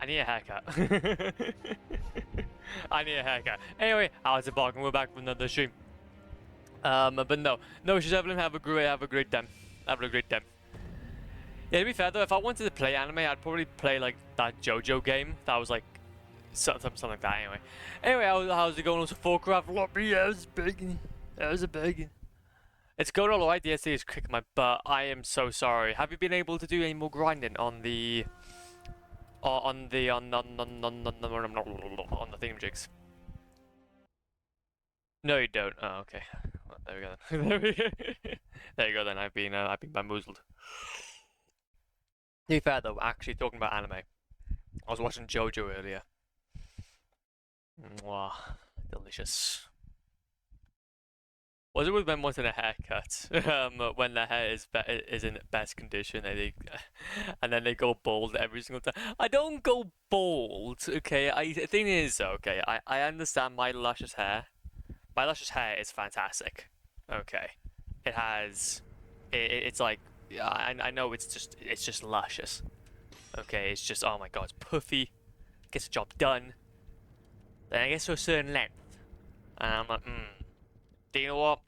I need a haircut. I need a haircut. Anyway, how's it barking? We're back from another stream. But no, she's Evelyn. Have a great time. Have a great time. Yeah, to be fair though, if I wanted to play anime, I'd probably play like that JoJo game. That was like something like that. Anyway, how's it going? Also, Warcraft. How's it big? It's going all right. The SD is kicking my butt. I am so sorry. Have you been able to do any more grinding on the on the thingamajigs? No, you don't. Oh, okay. Well, there we go. There you go. Then I've been bamboozled. To be fair though, actually talking about anime, I was watching JoJo earlier. Mwah, delicious. Was it with men wanting a haircut? When their hair is in best condition, and then they go bald every single time. I don't go bald, okay. The thing is, okay, I understand my luscious hair. My luscious hair is fantastic. Okay, it has, it's like, I know it's just luscious. Okay, it's just, oh my god, it's puffy, gets the job done. Then I get to a certain length, and I'm like, do you know what?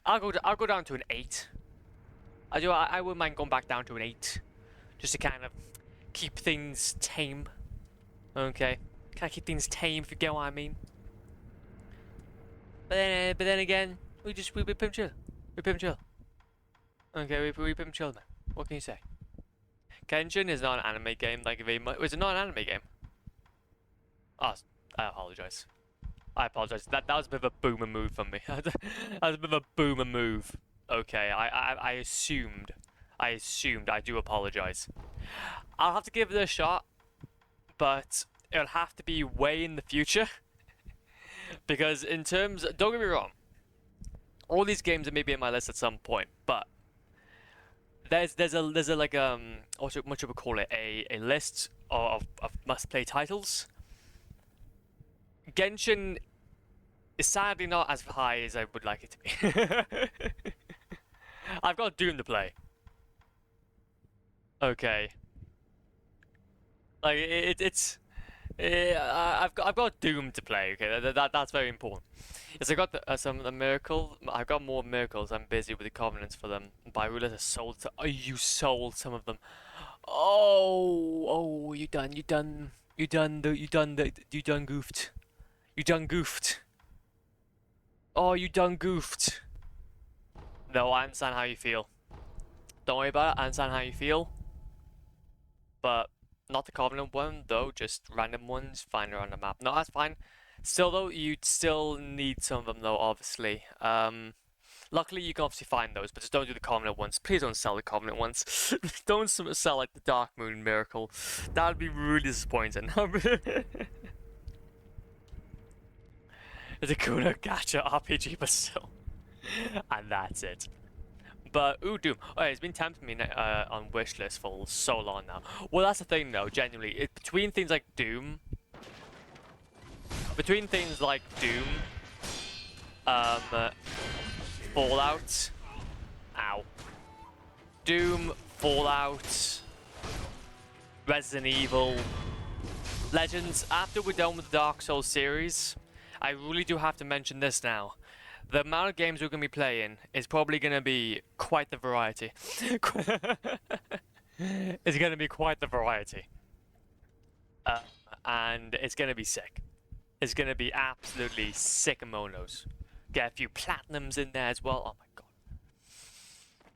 I'll go down to an 8. I wouldn't mind going back down to an 8, just to kind of keep things tame. Okay, kind of keep things tame, if you get what I mean. But then again, we pimp chill. We pimp chill. Okay, we pimp chill, man. What can you say? Genshin is not an anime game, like very much. Is it not an anime game? Oh, I apologize. That was a bit of a boomer move from me. That was a bit of a boomer move. Okay, I assumed. I do apologize. I'll have to give it a shot, but it'll have to be way in the future. Because in terms, don't get me wrong, all these games are maybe in my list at some point, but there's a like what should we call it, a list of must play titles. Genshin is sadly not as high as I would like it to be. I've got Doom to play. Okay. Like I've got Doom to play. Okay, that's very important. Yes, I got some miracle. I've got more miracles. I'm busy with the covenants for them. By rulers have sold. Oh, you sold some of them. Oh, you done goofed. You done goofed. Oh, you done goofed. No, I understand how you feel. Don't worry about it. I understand how you feel. But not the Covenant one, though. Just random ones. Find her on the map. No, that's fine. Still, though, you'd still need some of them, though, obviously. Luckily, you can obviously find those, but just don't do the Covenant ones. Please don't sell the Covenant ones. Don't sell, like, the Dark Moon Miracle. That would be really disappointing. It's a cooler gacha RPG, but still. And that's it. But, ooh, Doom. Oh, it's been tempting me on wishlist for so long now. Well, that's the thing, though, genuinely. Between things like Doom... Fallout... Ow. Doom, Fallout... Resident Evil... Legends, after we're done with the Dark Souls series, I really do have to mention this now. The amount of games we're going to be playing is probably going to be quite the variety. It's going to be quite the variety. And it's going to be sick. It's going to be absolutely sick-a-monos. Get a few platinums in there as well. Oh my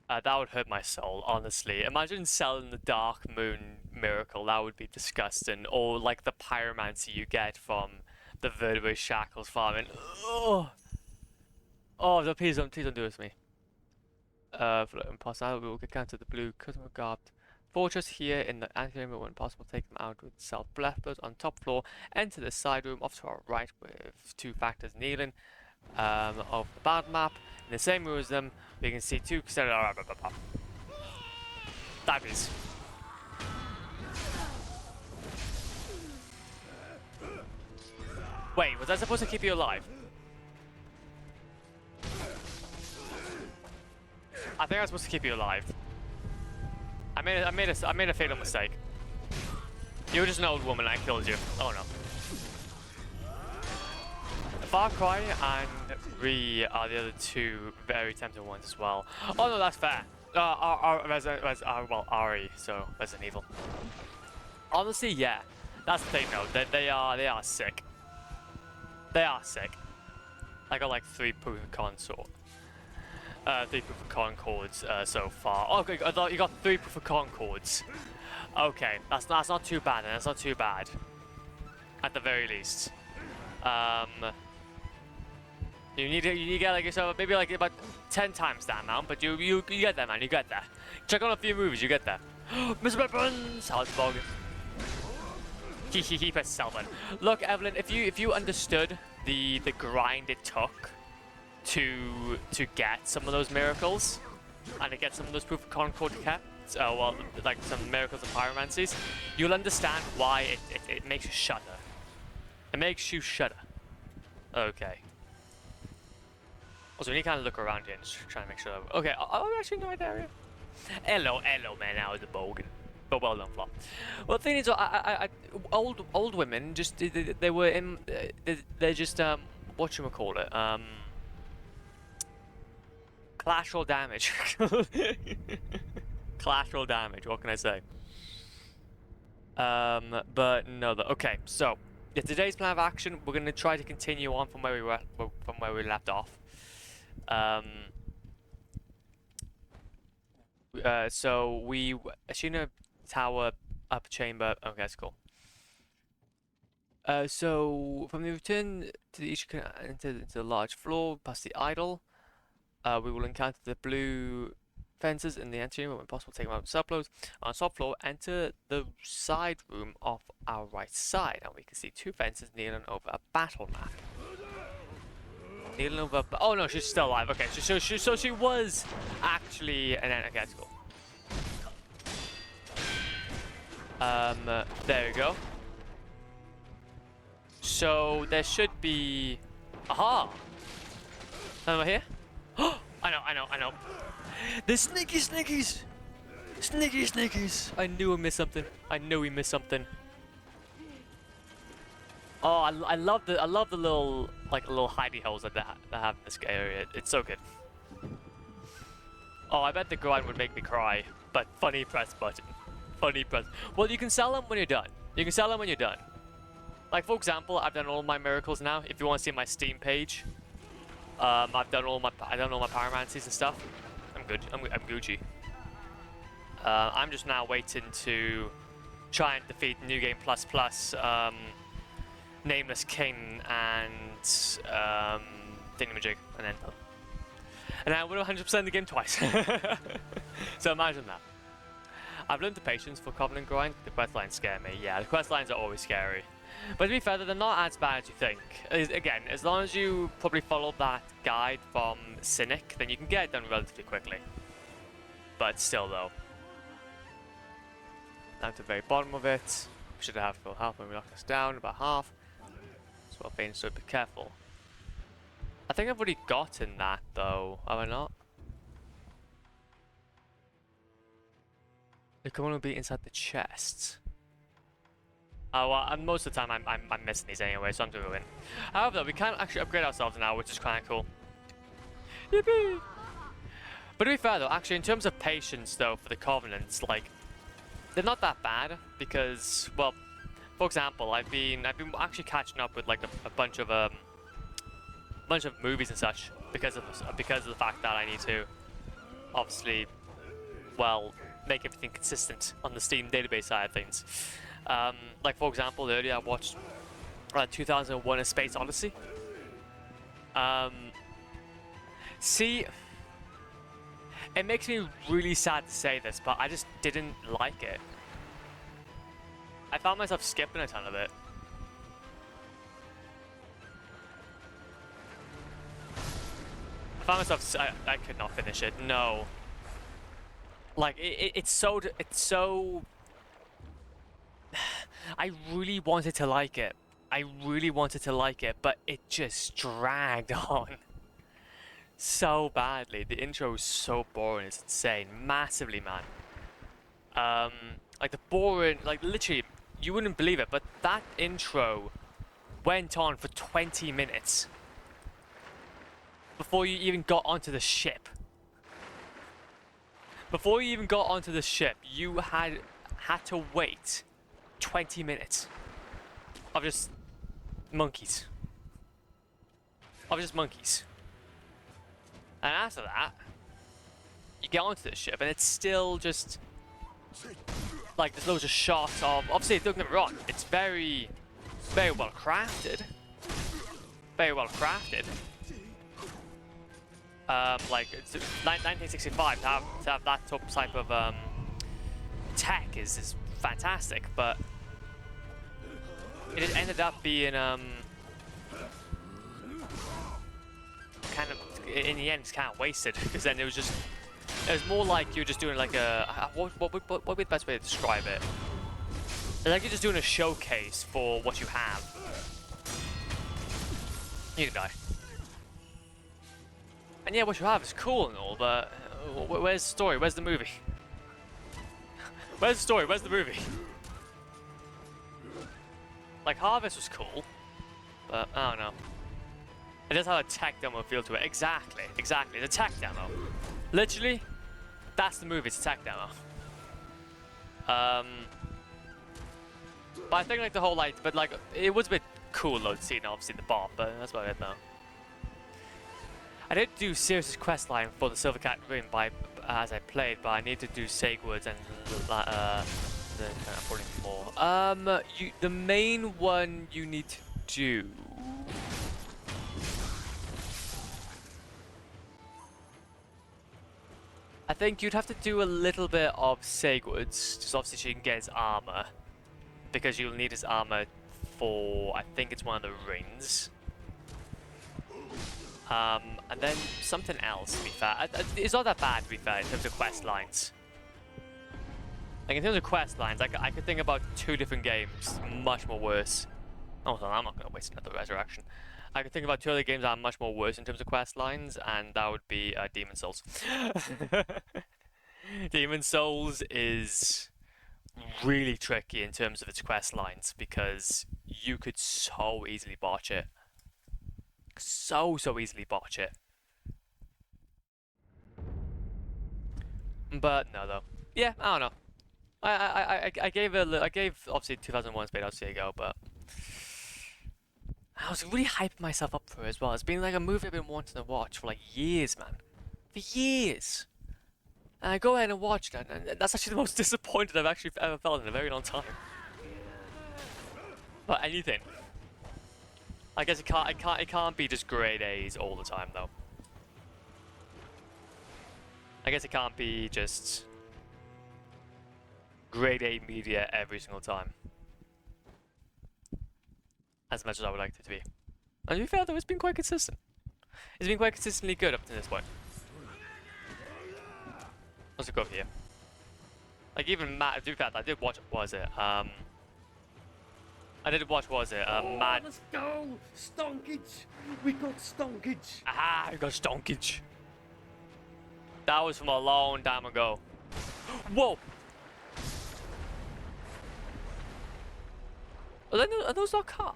god. That would hurt my soul, honestly. Imagine selling the Dark Moon Miracle. That would be disgusting. Or like the pyromancy you get from the vertebrate shackles farming. Ugh. Oh, please don't do this to me. Impossible, we will get counted the blue customer garbed fortress here in the anteroom. When possible, take them out with self-blackbirds on top floor. Enter the side room off to our right with 2 factors kneeling of the battle map. In the same room as them, we can see 2 diamonds. Wait, was I supposed to keep you alive? I think I was supposed to keep you alive. I made a fatal mistake. You're just an old woman. I killed you. Oh no. Far Cry and Re are the other two very tempting ones as well. Oh no, that's fair. Well, RE, so Resident Evil. Honestly, yeah. That's the thing though. They are sick. They are sick. I got like 3 proof of concord. 3 proof of concords so far. Oh, okay, I thought you got 3 proof of concords. Okay, that's not too bad. That's not too bad. At the very least. You need to get like yourself maybe like about 10 times that amount, but you get there, man. You get there. Check on a few movies, you get there. Mr. Weapons, Salzburg. He pressed Salvan. Look, Evelyn, if you understood the grind it took to get some of those miracles and to get some of those proof of concord kept, well, like some miracles and pyromancies, you'll understand why it makes you shudder. It makes you shudder. Okay. Also, we need to kind of look around here and just try to make sure. Okay, are we actually in the right area? Hello, man. Now the bogan. But well done, Flop. Well, the thing is, old women just they were in. They're just whatchamacallit, collateral damage. Collateral damage. What can I say? But no. Okay, so yeah, today's plan of action, we're gonna try to continue on from where we left off. So we Ashina tower upper chamber. Okay, that's cool. So from the return to the each into the large floor past the idol, we will encounter the blue fences in the entry room. When possible, take them out subfloors. On top floor, enter the side room off our right side, and we can see 2 fences kneeling over a battle map. Kneeling over. Oh no, she's still alive. Okay, so she was actually an okay, that's cool. There we go. So there should be. Aha! Over here. Oh, I know. The sneakies. I knew we missed something. Oh, I love the little little hidey holes that have in this area. It's so good. Oh, I bet the grind would make me cry, but funny press button. Well, you can sell them when you're done. Like for example, I've done all my miracles now. If you want to see my Steam page, I've done all my pyromancies and stuff. I'm good. I'm Gucci. I'm just now waiting to try and defeat New Game Plus Plus. Nameless King and Thingamajig, and then and I would 100% the game twice. So imagine that. I've learned the patience for Covenant grind. The questlines scare me. Yeah, the questlines are always scary. But to be fair, they're not as bad as you think. Again, as long as you probably follow that guide from Cynic, then you can get it done relatively quickly. But still, though. Down to the very bottom of it. We should have full health when we knock us down, about half. So Bane, so be careful. I think I've already gotten that though, have I not? The common will be inside the chest. Oh well, most of the time I'm missing these anyway, so I'm doing it. However, we can actually upgrade ourselves now, which is kind of cool. Yippee! But to be fair though, actually in terms of patience though for the Covenants, like they're not that bad because, well, for example, I've been actually catching up with like a bunch of movies and such because of the fact that I need to obviously, well, make everything consistent on the Steam database side of things. Like for example, earlier I watched 2001: A Space Odyssey. See, it makes me really sad to say this, but I just didn't like it. I found myself skipping a ton of it. I found myself, I could not finish it, no. Like, it's so... I really wanted to like it. But it just dragged on so badly. The intro is so boring, it's insane. Massively, man. Like the boring, like literally, you wouldn't believe it, but that intro went on for 20 minutes before you even got onto the ship. Before you even got onto the ship, you had to wait 20 minutes of just monkeys. Of just monkeys. And after that, you get onto the ship and it's still just like there's loads of shots of, obviously don't get me wrong, it's very well crafted. Very well crafted. Like it's 1965 to have that type of tech is fantastic, but it ended up being kind of, in the end, it's kind of wasted, because then it was more like you're just doing like a what would be the best way to describe it? It's like you're just doing a showcase for what you have. You can die. And yeah, what you have is cool and all, but where's the story? Where's the movie? Where's the story? Where's the movie? Like, Harvest was cool, but I don't know. It does have a tech demo feel to it. Exactly. It's a tech demo. Literally, that's the movie. It's a tech demo. But I think like the whole but like it was a bit cool though to see, obviously the bomb, but that's about it though. I did do Sirius's quest line for the Silver Cat Ring as I played, but I need to do Sigurd's and probably more. The main one you need to do. I think you'd have to do a little bit of Sigurd's, just obviously so you can get his armor, because you'll need his armor for, I think it's one of the rings. And then something else, to be fair. It's not that bad, to be fair, in terms of quest lines. Like, in terms of quest lines, I could think about 2 different games much more worse. Oh, well, I'm not going to waste another resurrection. I could think about 2 other games that are much more worse in terms of quest lines, and that would be Demon Souls. Demon Souls is really tricky in terms of its quest lines, because you could so easily botch it. So easily botch it. But no, though. Yeah, I don't know. I gave obviously 2001 Space Odyssey a go, but I was really hyping myself up for it as well. It's been like a movie I've been wanting to watch for like years, man. For years. And I go ahead and watch that, and that's actually the most disappointed I've actually ever felt in a very long time. But anything. I guess it can't be just grade A's all the time though. I guess it can't be just grade A media every single time. As much as I would like it to be. And to be fair though, it's been quite consistent. It's been quite consistently good up to this point. Let's go over here. Like even Matt, to be fair, I did watch, what was it? I did watch, what was it? Matt. Let's go! Stonkage! We got Stonkage! Aha, we got Stonkage. That was from a long time ago. Whoa! Are those not car?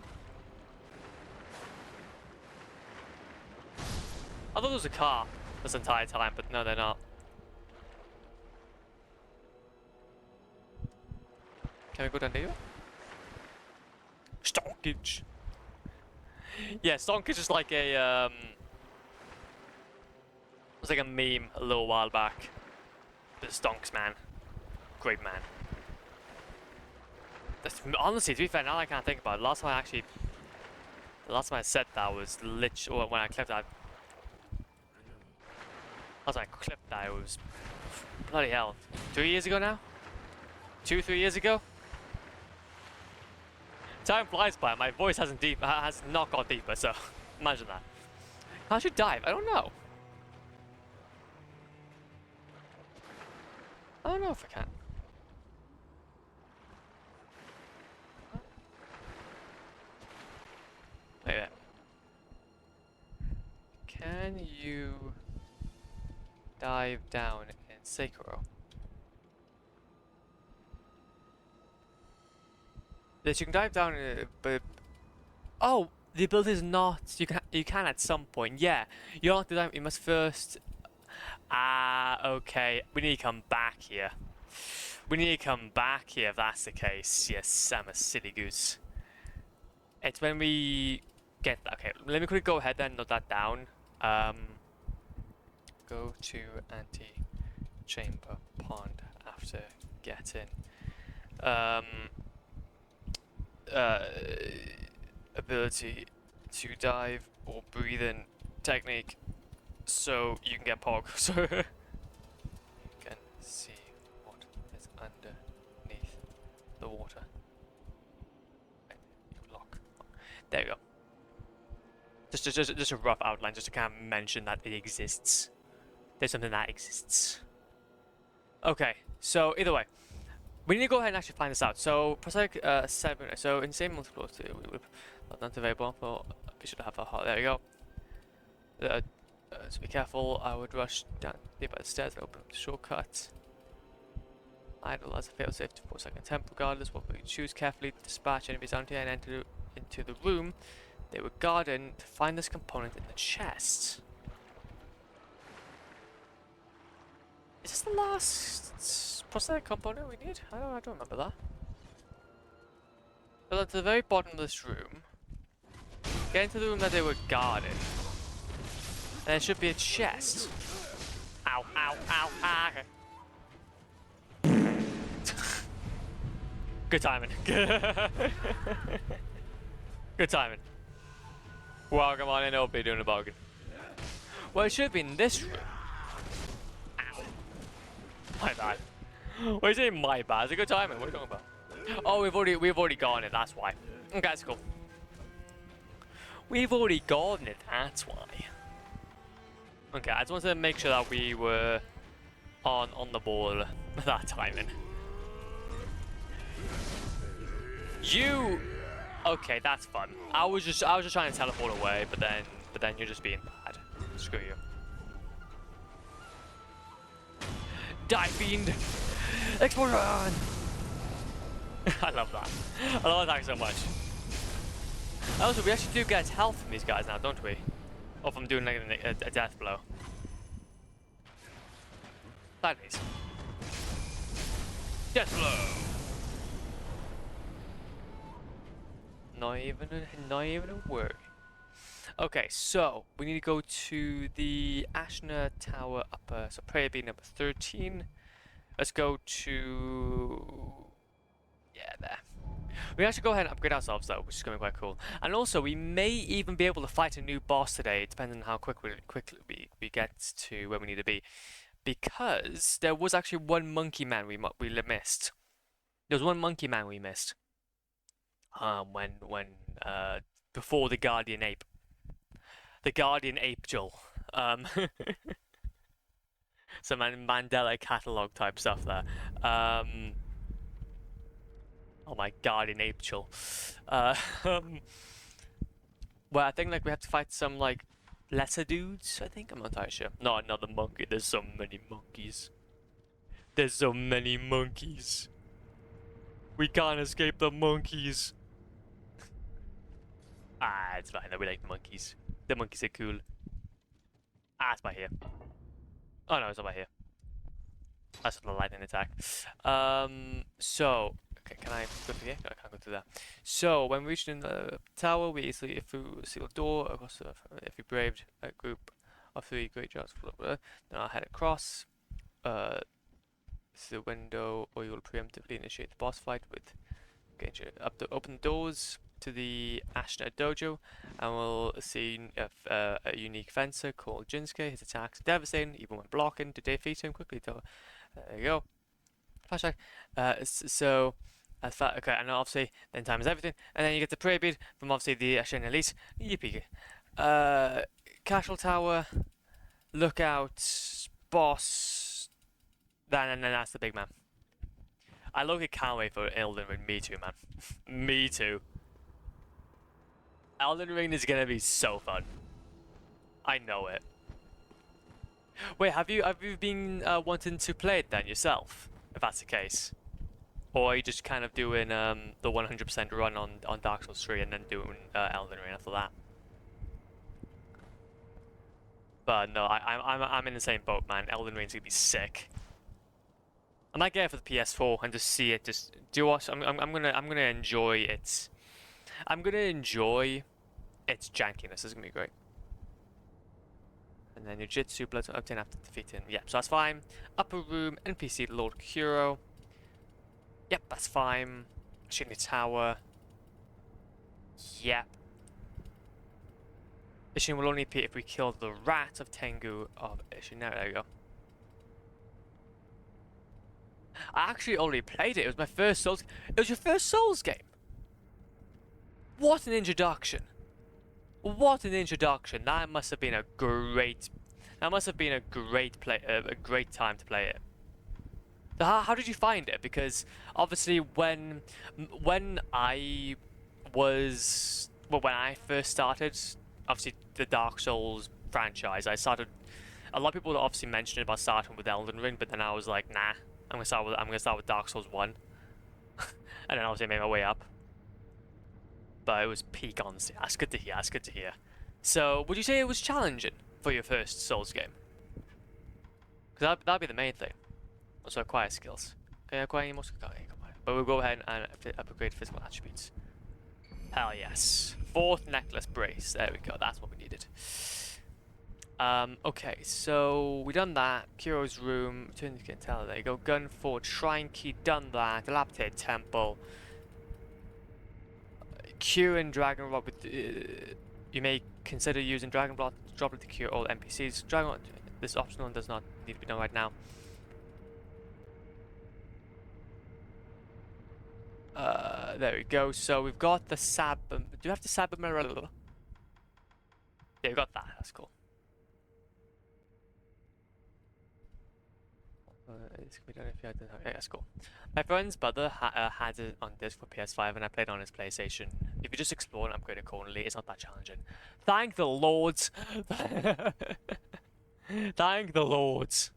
I thought there was a car this entire time, but no, they're not. Can we go down here? Stonkage. Yeah, Stonkage is like a it was like a meme a little while back. The Stonks man. Great man. That's, honestly, to be fair, now that I can't think about it, the last time I said that was literally when I clipped that. Last time I clipped that, it was bloody hell. 3 years ago now? 2-3 years ago? Time flies by. My voice has not got deeper, so imagine that. How should dive? I don't know. I don't know if I can. Wait a minute. Can you dive down in Sekiro? That you can dive down, but oh, the ability is not. You can at some point. Yeah, you don't have to dive. You must first. Ah, okay. We need to come back here. We need to come back here if that's the case. Yes, I'm a silly goose. It's when we get. Okay, let me quickly go ahead and note that down. Go to anti-chamber pond after getting. Um. Uh. Ability to dive or breathe in technique, so you can get pog. So you can see what is underneath the water. Lock. There you go. Just a rough outline, just to kind of mention that it exists. There's something that exists. Okay, so either way, we need to go ahead and actually find this out. So prosthetic 7. So insane multiple. Not available, but we should have a heart. There you go. So be careful. I would rush down by the stairs and open up the shortcut. Idle as a fail-safe to 4-second temp. Regardless, what we choose carefully to dispatch enemies down here and enter into the room they were guarding to find this component in the chest. Is this the last prosthetic component we need? I don't remember that. But at the very bottom of this room, get into the room that they were guarding. And there should be a chest. Ow, ow, ow, ah. Good timing. Good timing. Welcome on in, I'll be doing a bargain. Well, it should be in this room. Ow. My bad. What are you saying, my bad? It's a good timing. What are you talking about? Oh, we've already gone it. That's why. Okay, that's cool. We've already gone it. That's why. Okay, I just wanted to make sure that we were on the ball that timing. You. Okay, that's fun. I was just trying to teleport away, but then you're just being bad. Screw you. Die, fiend! Explosion! I love that. I love that so much. Also, we actually do get health from these guys now, don't we? Or from doing like a death blow. Sideways. Death blow! Not even a word. Okay, so we need to go to the Ashna Tower upper, so prayer being number 13. Let's go to, yeah, there. We actually go ahead and upgrade ourselves though, which is going to be quite cool. And also, we may even be able to fight a new boss today, depending on how quickly we get to where we need to be. Because there was actually one monkey man we missed. There was one monkey man we missed. Before the Guardian Ape. The Guardian Ape Joel. Some Mandela catalog type stuff there. Oh my Guardian Ape Joel. Well, I think like we have to fight some like lesser dudes, I think. I'm not entirely sure. Not another monkey. There's so many monkeys. There's so many monkeys. We can't escape the monkeys. Ah, it's fine. We like the monkeys. The monkeys are cool. Ah, it's by here. Oh no, it's not by here. That's the lightning attack. So, okay, can I go through here? No, I can't go through that. So, when we reached in the tower, we easily through a sealed door across the, if we braved a group of 3 great giants, then I'll head across through the window, or you will preemptively initiate the boss fight with open the doors to the Ashna Dojo, and we'll see a unique fencer called Jinsuke. His attacks are devastating, even when blocking. To defeat him quickly, though. There you go. Flashback. Okay, and obviously, then time is everything. And then you get the prayer bead from obviously the Ashna Elite. Yippee. Castle Tower, Lookout, Boss. And then that's the big man. I can't wait for Elden Ring. Me too, man. Me too. Elden Ring is gonna be so fun. I know it. Wait, have you been wanting to play it then yourself? If that's the case. Or are you just kind of doing the 100% run on Dark Souls 3 and then doing Elden Ring after that? But no, I'm in the same boat, man. Elden Ring's gonna be sick. I might get it for the PS4 and just see it. Just do what I'm gonna enjoy it. I'm gonna enjoy its jankiness. This is gonna be great. And then your Jitsu blood obtained after defeating. Yep, so that's fine. Upper room, NPC Lord Kuro. Yep, that's fine. Shooting the tower. Yep. Ishin will only appear if we kill the rat of Tengu of Ishin. There we go. I actually already played it. It was my first Souls. It was your first Souls game. What an introduction! What an introduction! That must have been a great. That must have been a great play. A great time to play it. So how did you find it? Because obviously when I was when I first started, obviously the Dark Souls franchise, I started. A lot of people obviously mentioned about starting with Elden Ring, but then I was like, nah, I'm gonna start with Dark Souls 1, and then obviously I made my way up. But it was peak honesty. That's good to hear. That's good to hear. So would you say it was challenging for your first Souls game? Because that'd be the main thing. Also acquire skills. Okay, acquire any more skills. Okay, but we'll go ahead and upgrade physical attributes. Hell yes. Fourth necklace brace. There we go. That's what we needed. Okay, so we done that. Kuro's room. Turn to tell. There you go. Gun forge. Shrine key. Done that. Dilapidated temple. Cure and Dragon Rod with. You may consider using Dragon Rod Droplet to cure all NPCs. Dragon Rod. This is optional and does not need to be done right now. There we go. So we've got the Sab. Do you have the Sabamarilla? Yeah, we got that. That's cool. This can be done if you had. Okay, that's cool. My friend's brother had it on disc for PS5, and I played on his PlayStation. If you just explore and upgrade accordingly, it's not that challenging. Thank the lords. Thank the lords.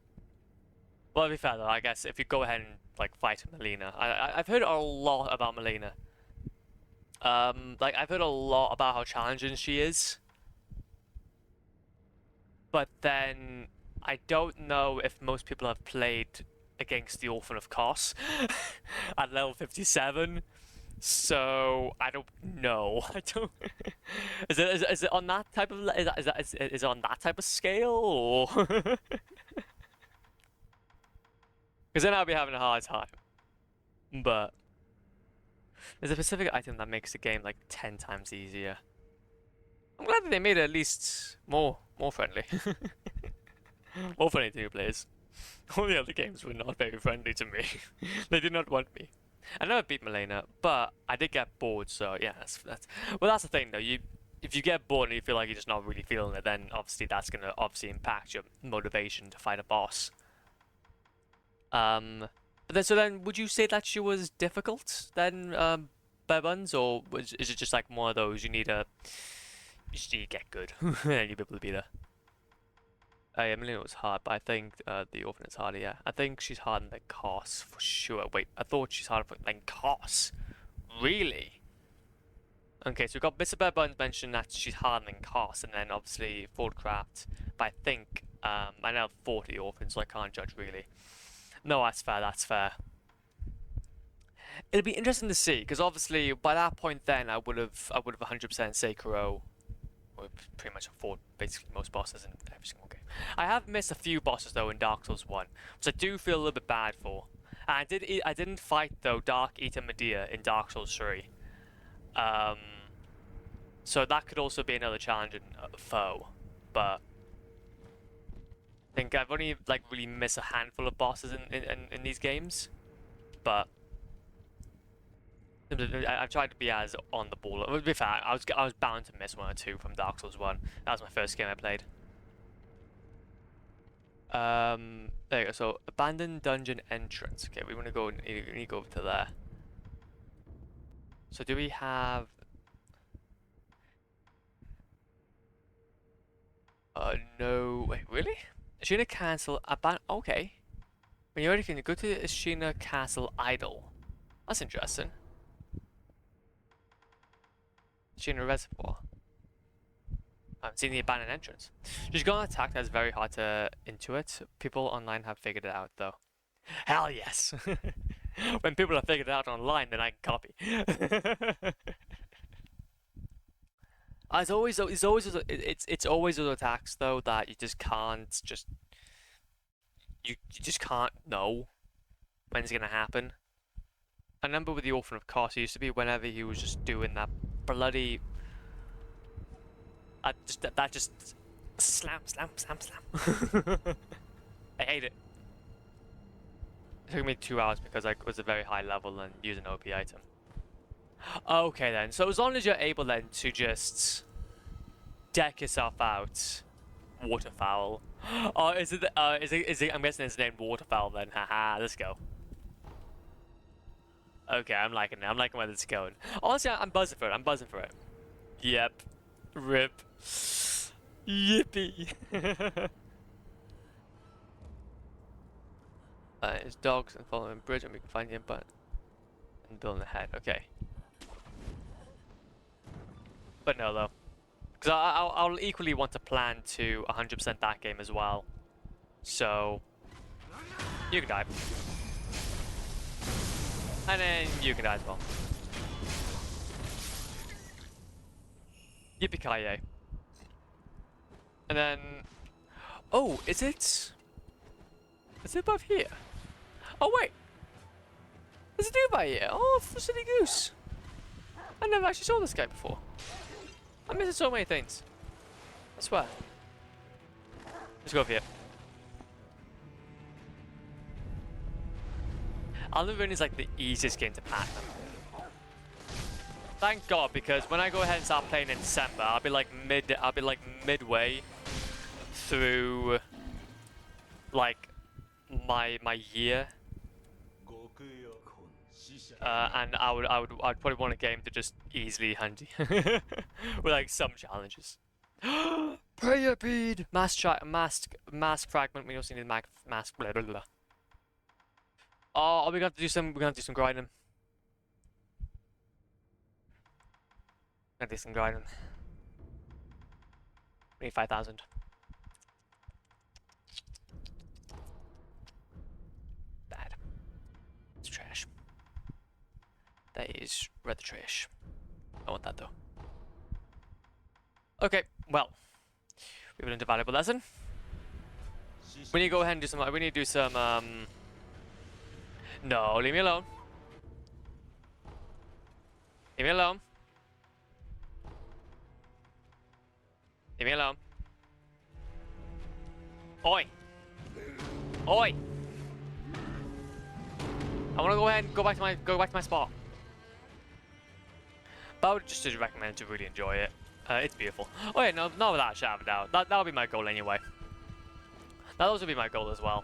Well, to be fair though, I guess if you go ahead and like fight Melina, I've heard a lot about Melina. Like I've heard a lot about how challenging she is, but then I don't know if most people have played against the Orphan of Kos at level 57. So I don't know. I don't. Is it on that type of is it on that type of scale or? Because then I'll be having a hard time. But there's a specific item that makes the game like 10 times easier. I'm glad that they made it at least more friendly. More friendly to new players. All the other games were not very friendly to me. They did not want me. I never beat Melina, but I did get bored, so yeah, that's well that's the thing though, if you get bored and you feel like you're just not really feeling it, then obviously that's gonna impact your motivation to fight a boss. But then would you say that she was difficult then, bare buns, or is it just like one of those you just need to get good and you'll be able to beat her? Yeah, Melina was hard, but I think the Orphan is harder, yeah. I think she's harder than Kos for sure. Wait, I thought she's harder than Kos. Really? Okay, so we've got Mr. Bare Buns mentioned that she's harder than Kos, and then obviously Fordcraft. But I think I know 40 Orphans, so I can't judge really. No, that's fair, that's fair. It'll be interesting to see, because obviously by that point then I would have 100% Sekiro. Pretty much afford basically most bosses in every single game. I have missed a few bosses though in Dark Souls 1, which I do feel a little bit bad for. And I didn't fight though Dark Eater Medea in Dark Souls 3. So that could also be another challenging foe. But I think I've only like really missed a handful of bosses in these games. But I've tried to be as on the ball. To be fair, I was bound to miss one or two from Dark Souls 1. That was my first game I played. There you go. So abandoned dungeon entrance. Okay, we want to go. We need to go over to there. So do we have? No. Wait, really? Ashina Castle. Okay. When you're ready, can you go to Ashina Castle Idol? That's interesting. She in a reservoir. I haven't seen the abandoned entrance. She's got an attack that's very hard to intuit. People online have figured it out though. Hell yes! When people have figured it out online, then I can copy. It's always those attacks though that you just can't you just can't know when it's gonna happen. I remember with the Orphan of Kos, it used to be whenever he was just doing that bloody that just slam. I hate it. It took me 2 hours because I was a very high level and use an OP item. Okay then, so as long as you're able then to just deck yourself out, waterfowl. Oh, is it? I'm guessing it's named waterfowl then. Haha, let's go. Okay, I'm liking it. I'm liking where this is going. Honestly, I'm buzzing for it. I'm buzzing for it. Yep. Rip. Yippee. It's dogs and following a bridge, and we can find the input and building ahead. Okay. But no, though. Because I'll equally want to plan to 100% that game as well. So, you can die. And then you can die as well. Yippee-ki-yay. And then... Oh, is it... Is it above here? Oh, wait. There's a dude by here. Oh, silly goose. I never actually saw this guy before. I'm missing so many things. I swear. Let's go over here. Elden Ring is like the easiest game to platinum. Thank God, because when I go ahead and start playing in December, I'll be like midway through like my year. And I'd probably want a game to just easily handy with like some challenges. Prayer bead, mask fragment. We also need mask. Blah blah blah. Oh, we're gonna have to do some. We're gonna have to do some grinding. Gonna do some grinding. We need 5,000. Bad. It's trash. That is rather trash. I want that though. Okay, well, we've learned a valuable lesson. We need to go ahead and do some. We need to do some. No, leave me alone. Leave me alone. Leave me alone. Oi! Oi! I want to go ahead and go back to my spot. But I would just recommend to really enjoy it. It's beautiful. Oh yeah, no, not without a shadow of a doubt. That'll be my goal anyway. That'll also be my goal as well.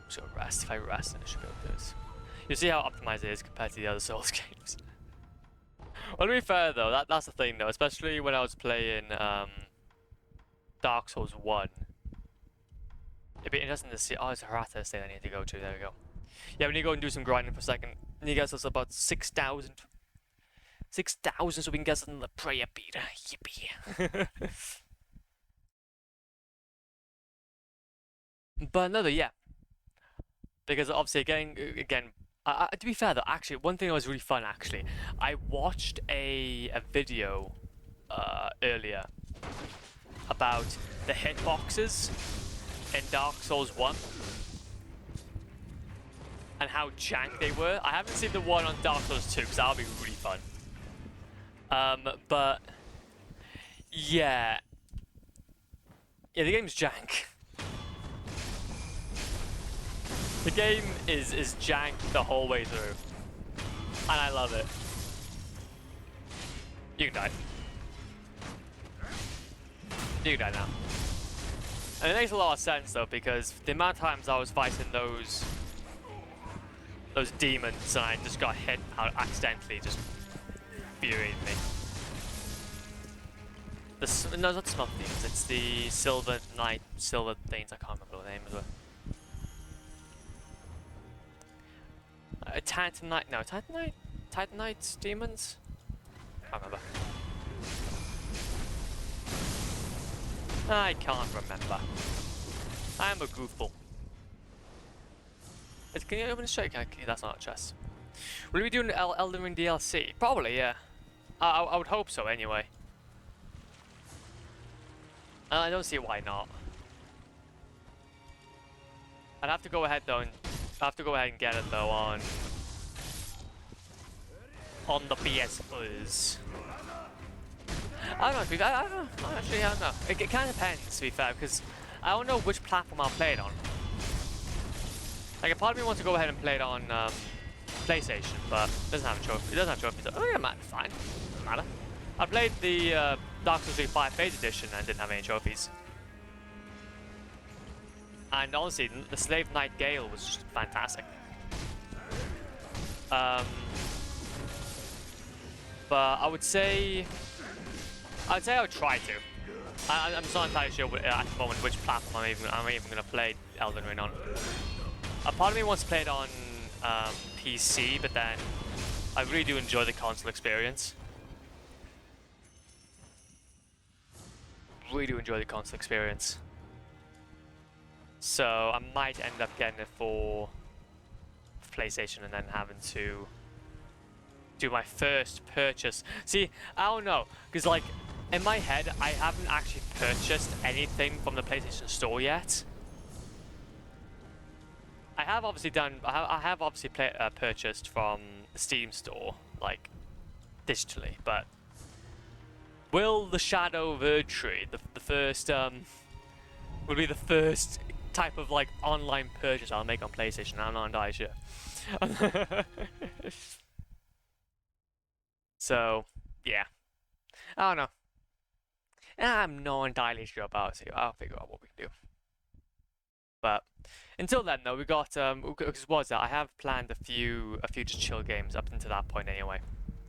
So rest. If I rest, then I should be able to do this. You'll see how optimized it is compared to the other Souls games. Well, to be fair though, that's the thing though, especially when I was playing Dark Souls 1. It'd be interesting to see. Oh, it's a Harata estate I need to go to. There we go. Yeah, we need to go and do some grinding for a second. We need to get us about 6,000. 6,000 so we can get some the prayer beater. Yippee. But another, yeah. Because obviously, again, to be fair though, actually, one thing that was really fun, actually, I watched a video earlier about the hitboxes in Dark Souls 1 and how jank they were. I haven't seen the one on Dark Souls 2 because that'll be really fun. But yeah, the game's jank. The game is jank the whole way through, and I love it. You can die. You can die now. And it makes a lot of sense though, because the amount of times I was fighting those demons and I just got hit out accidentally just infuriated me. No, it's not the smell things, it's the silver things, I can't remember what the name is. Titanite, no, Titanite demons? I can't remember. I can't remember. I am a goofball. Can you open a straight? Okay, that's not a chest. Will we be doing Elden Ring DLC? Probably, yeah. I would hope so anyway. I don't see why not. I'd have to go ahead though, and get it though on the PS Plus. I don't know. I don't know. Actually, I don't know. It kind of depends, to be fair, because I don't know which platform I'll play it on. Like, a part of me wants to go ahead and play it on PlayStation, but it doesn't have a trophy. It doesn't have trophies. Oh yeah, man, fine. Doesn't matter. I played the Dark Souls 3 5 Phase Edition and didn't have any trophies. And honestly, the Slave Knight Gale was just fantastic. But I would say I would try to. I'm just not entirely sure at the moment which platform I'm even going to play Elden Ring on. A part of me wants to play it on PC, but then I really do enjoy the console experience. Really do enjoy the console experience. So I might end up getting it for PlayStation and then having to do my first purchase. See, I don't know, because like in my head, I haven't actually purchased anything from the PlayStation Store yet. I have obviously purchased from the Steam Store, like digitally, but will the Shadow of Erdtree, the first will be the first type of like online purchase I'll make on PlayStation? I'm not entirely sure. So yeah, I don't know. I'm not entirely sure about it. I'll figure out what we can do. But until then, though, we got because I have planned a few just chill games up until that point anyway.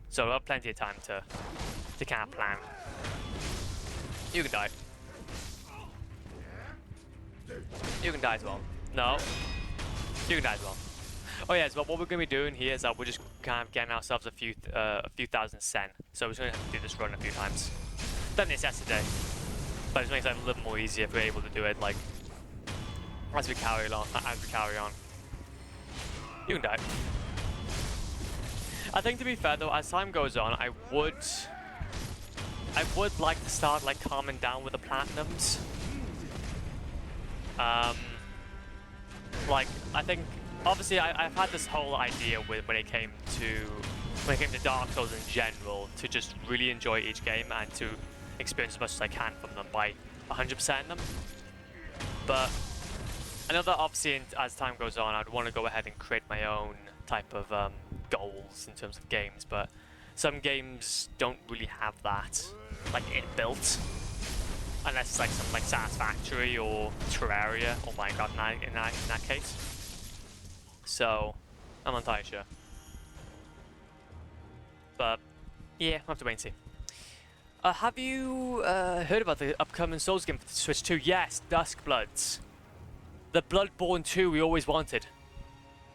So we'll have plenty of time to kind of plan. You can die. You can die as well. No. You can die as well. Oh yeah, so what we're going to be doing here is that we're just kind of getting ourselves a few thousand sen. So we're just going to have to do this run a few times. Done this yesterday, but it makes it a little more easier if we're able to do it like as we carry on. You can die. I think, to be fair though, as time goes on, I would like to start like calming down with the platinums. Like I think obviously I've had this whole idea when it came to Dark Souls in general, to just really enjoy each game and to experience as much as I can from them by 100%ing them. But I know that obviously as time goes on, I'd want to go ahead and create my own type of goals in terms of games, but some games don't really have that like inbuilt, unless it's like something like Satisfactory or Terraria or Minecraft in that case. So I'm not entirely sure. But yeah, we'll have to wait and see. Have you heard about the upcoming Souls game for the Switch 2? Yes, Duskbloods. The Bloodborne 2 we always wanted.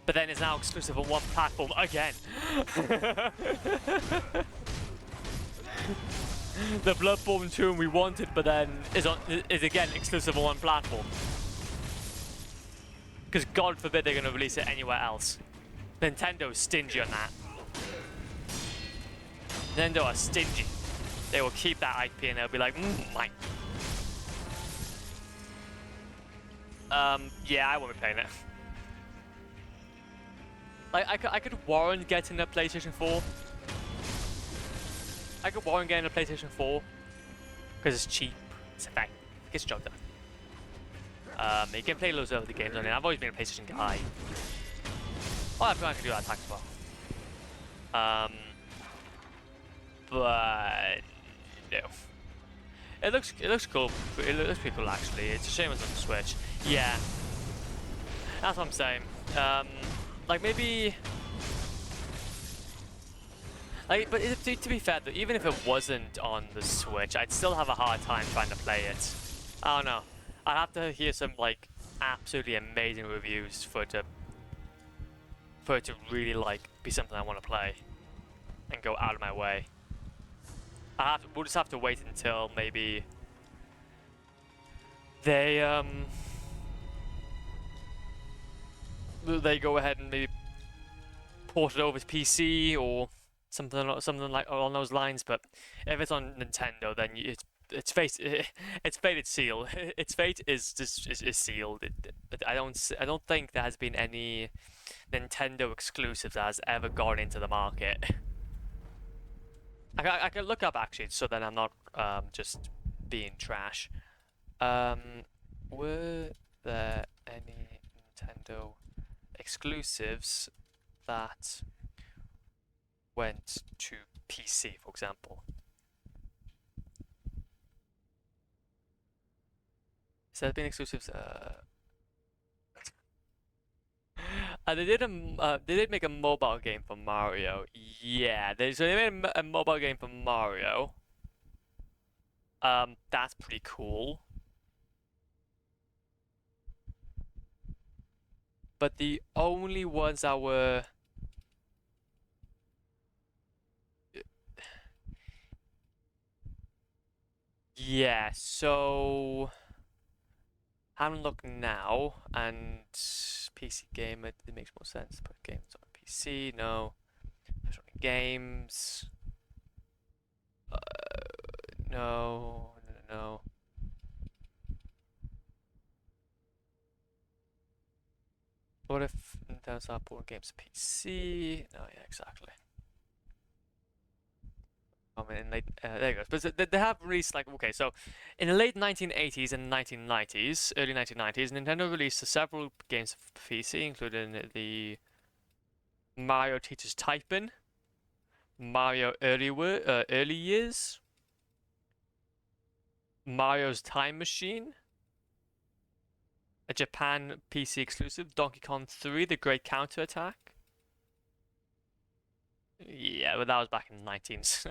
But then it's now exclusive on one platform again. The Bloodborne 2 we wanted, but then is again exclusive on one platform. Because God forbid they're going to release it anywhere else. Nintendo's stingy on that. Nintendo are stingy. They will keep that IP and they'll be like, mine. Yeah, I won't be playing it. Like, I could warrant getting a PlayStation 4. I could warrant getting a PlayStation 4 because it's cheap. It's a thing. It gets the job done. You can play loads of other games on it. I've always been a PlayStation guy. Oh, I feel like I can do that attack as well. But no. It looks cool. It looks pretty cool actually. It's a shame it's on the Switch. Yeah. That's what I'm saying. Like maybe. Like, but to be fair though, even if it wasn't on the Switch, I'd still have a hard time trying to play it. I don't know. I'd have to hear some like absolutely amazing reviews for it to for it to really like be something I want to play and go out of my way. We'll just have to wait until maybe they go ahead and maybe port it over to PC or something like along those lines. But if it's on Nintendo, then its fate is sealed. Its fate is just is sealed. I don't think there has been any Nintendo exclusives that has ever gone into the market. I can look up actually, so then I'm not just being trash. Were there any Nintendo exclusives that went to PC, for example? Has there been exclusives? They did make a mobile game for Mario. Yeah, so they made a mobile game for Mario. That's pretty cool. But the only ones that were yeah, so having a look now, and PC game, it makes more sense to put games on PC. No, games. No. What if Nintendo started porting games to PC? No, yeah, exactly. I mean, there you go. But they have released like okay, so in the late 1980s and 1990s, early 1990s, Nintendo released several games for PC, including the Mario Teaches Typing, Mario Early Years, Mario's Time Machine, a Japan PC exclusive, Donkey Kong 3: The Great Counterattack. Yeah, but that was back in the 19s.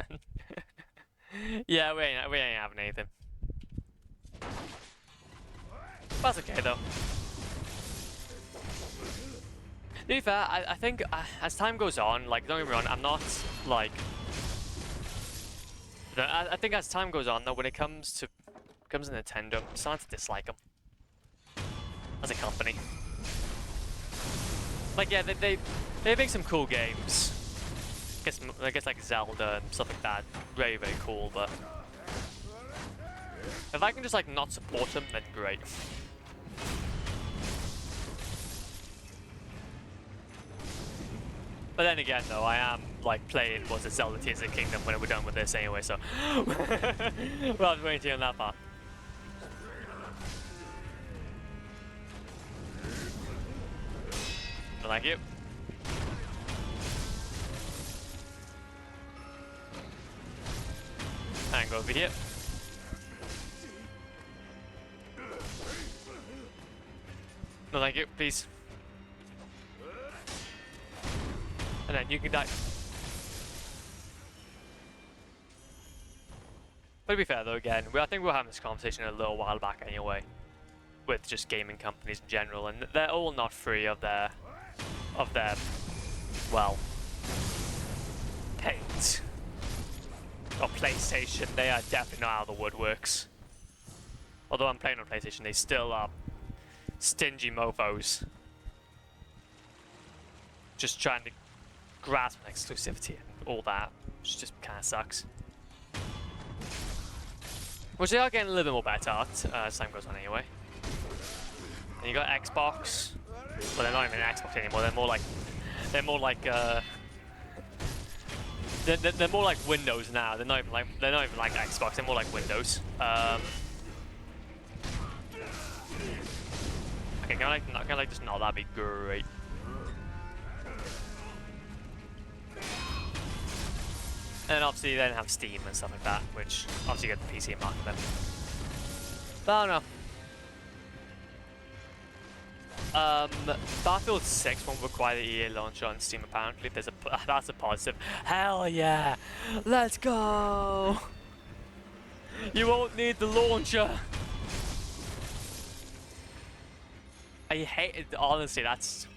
Yeah, we ain't having anything. That's okay though. To be fair, I think as time goes on, like don't get me wrong, I'm not like. I think as time goes on though, when it comes to Nintendo, I'm starting to dislike them as a company. Like yeah, they make some cool games. I guess like Zelda and stuff like that, very cool. But if I can just like not support them, then great. But then again, though, I am like playing Zelda Tears of the Kingdom when we're done with this anyway, so we'll have to wait on that part. Thank you. And go over here. No, thank you, please. And then you can die. But to be fair though, again, I think we were having this conversation a little while back anyway, with just gaming companies in general, and they're all not free of their, well, paint. Or PlayStation, they are definitely not out of the woodworks. Although I'm playing on PlayStation, they still are stingy mofos. Just trying to grasp an exclusivity and all that, which just kind of sucks. Which they are getting a little bit more better at as time goes on anyway. And you got Xbox. Well, they're not even Xbox anymore. They're more like they're more like Windows now. They're not even like Xbox. They're more like Windows. Okay, can I like just not? That'd be great. And obviously you then have Steam and stuff like that, which obviously you get the PC market then. But I don't know. Battlefield 6 won't require the EA launcher on Steam apparently. That's a positive. Hell yeah! Let's go! You won't need the launcher! I hate it, honestly, that's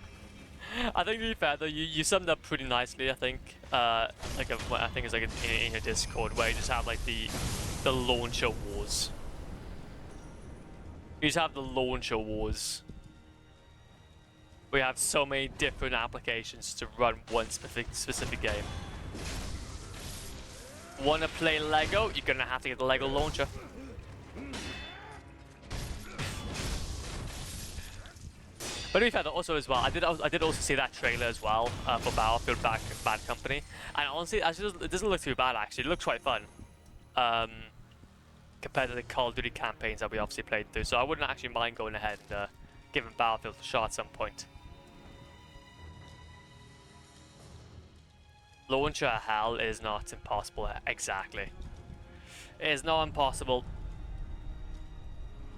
I think to be fair though, you summed up pretty nicely. I think, I think it's like in your Discord where you just have like the launcher wars. You just have the launcher wars. We have so many different applications to run one specific game. Wanna play Lego? You're gonna have to get the Lego launcher. But to be fair, though, also as well, I did also see that trailer as well for Battlefield Bad Company, and honestly, it doesn't look too bad actually. It looks quite fun compared to the Call of Duty campaigns that we obviously played through. So I wouldn't actually mind going ahead and giving Battlefield a shot at some point. Launcher hell is not impossible. Exactly, it is not impossible.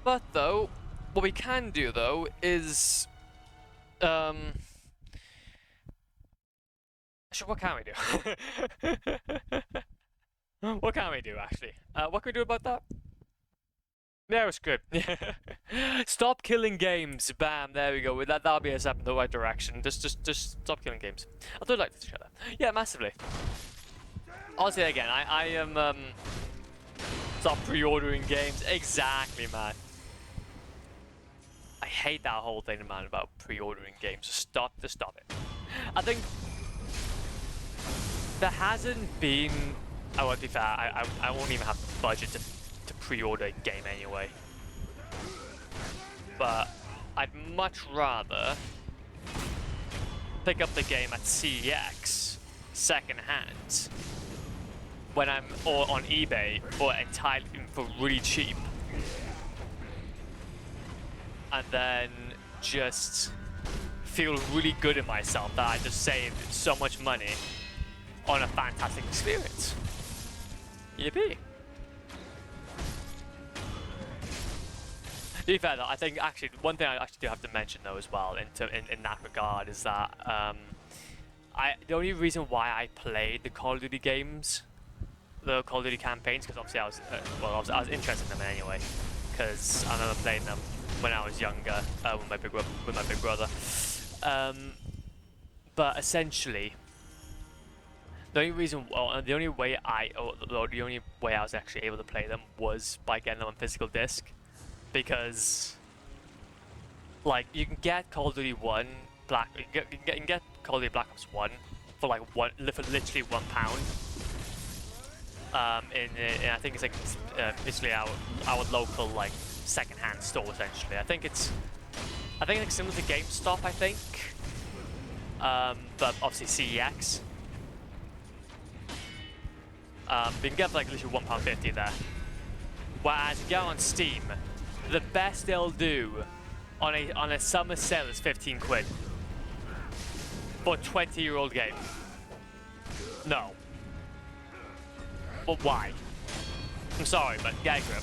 But though, what we can do though is what can we do? What can we do actually? What can we do about that? Yeah, it's good. Stop killing games. Bam. There we go. That'll be a step in the right direction. Just stop killing games. I do like to share that. Yeah, massively. Honestly, again, I am stop pre-ordering games. Exactly, man. I hate that whole thing, man, about pre-ordering games. Just stop it. I think there hasn't been. I won't be fair. I won't even have the budget to pre-order a game anyway. But I'd much rather pick up the game at CEX secondhand when I'm or on eBay for really cheap, and then just feel really good in myself that I just saved so much money on a fantastic experience. Yippee! To be fair though, I think actually one thing I actually do have to mention though as well in that regard is that the only reason why I played the Call of Duty games, the Call of Duty campaigns, because obviously I was interested in them anyway, because I remember playing them when I was younger with my big brother. But essentially, the only way I was actually able to play them was by getting them on physical disc, because like you can get Call of Duty 1 you can get Call of Duty Black Ops 1 for like literally £1. In I think it's like basically our local like second-hand store essentially. I think it's like similar to GameStop, I think, but obviously CEX. You can get for like literally £1.50 there. Whereas you go on Steam, the best they'll do on a summer sale is 15 quid for a 20-year-old game. No. But why? I'm sorry, but gag grip.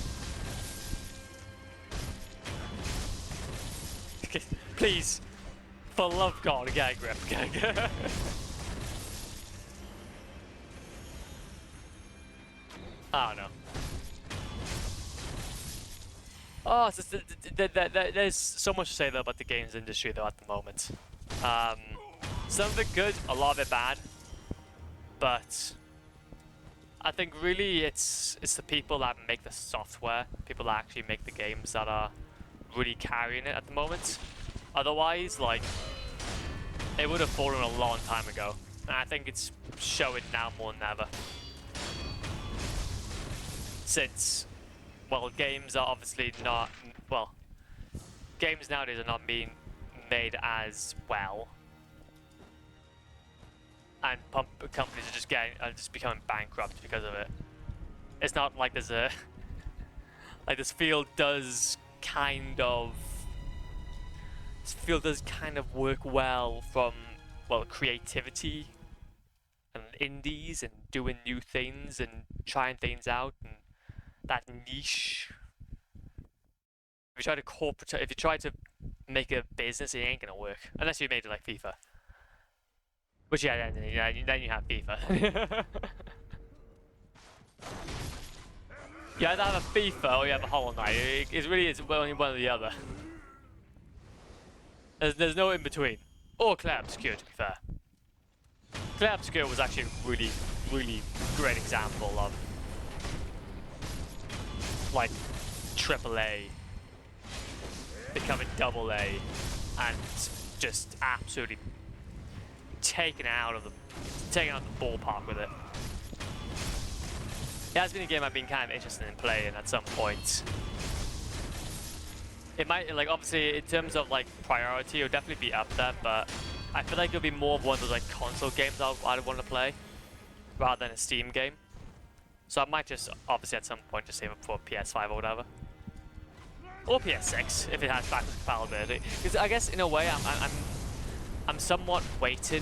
Please, for love of God, gag grip. I don't know. Oh, there's so much to say though about the games industry though at the moment. Some of it good, a lot of it bad, but I think really it's the people that make the software, people that actually make the games that are really carrying it at the moment. Otherwise, like, it would have fallen a long time ago, and I think it's showing now more than ever. Since, well, games are obviously not, well, games nowadays are not being made as well, and companies are just becoming bankrupt because of it. It's not like there's a, like this field does kind of work well from, well, creativity and indies and doing new things and trying things out, and that niche. If you try to make a business, it ain't gonna work unless you made it like FIFA. Which yeah, then you have FIFA. You either have a FIFA or you have a Hollow Knight. It's really only one or the other. There's no in between. Or Claire Obscure, to be fair. Claire Obscure was actually a really, really great example of like AAA becoming AA and just absolutely taken out of the ballpark with it. It has been a game I've been kind of interested in playing at some point. It might, like, obviously in terms of like priority, it'll definitely be up there, but I feel like it'll be more of one of those like console games I'd want to play rather than a Steam game. So I might just obviously at some point just save up for PS5 or whatever, or PS6 if it has backwards compatibility. Because I guess in a way I'm somewhat waiting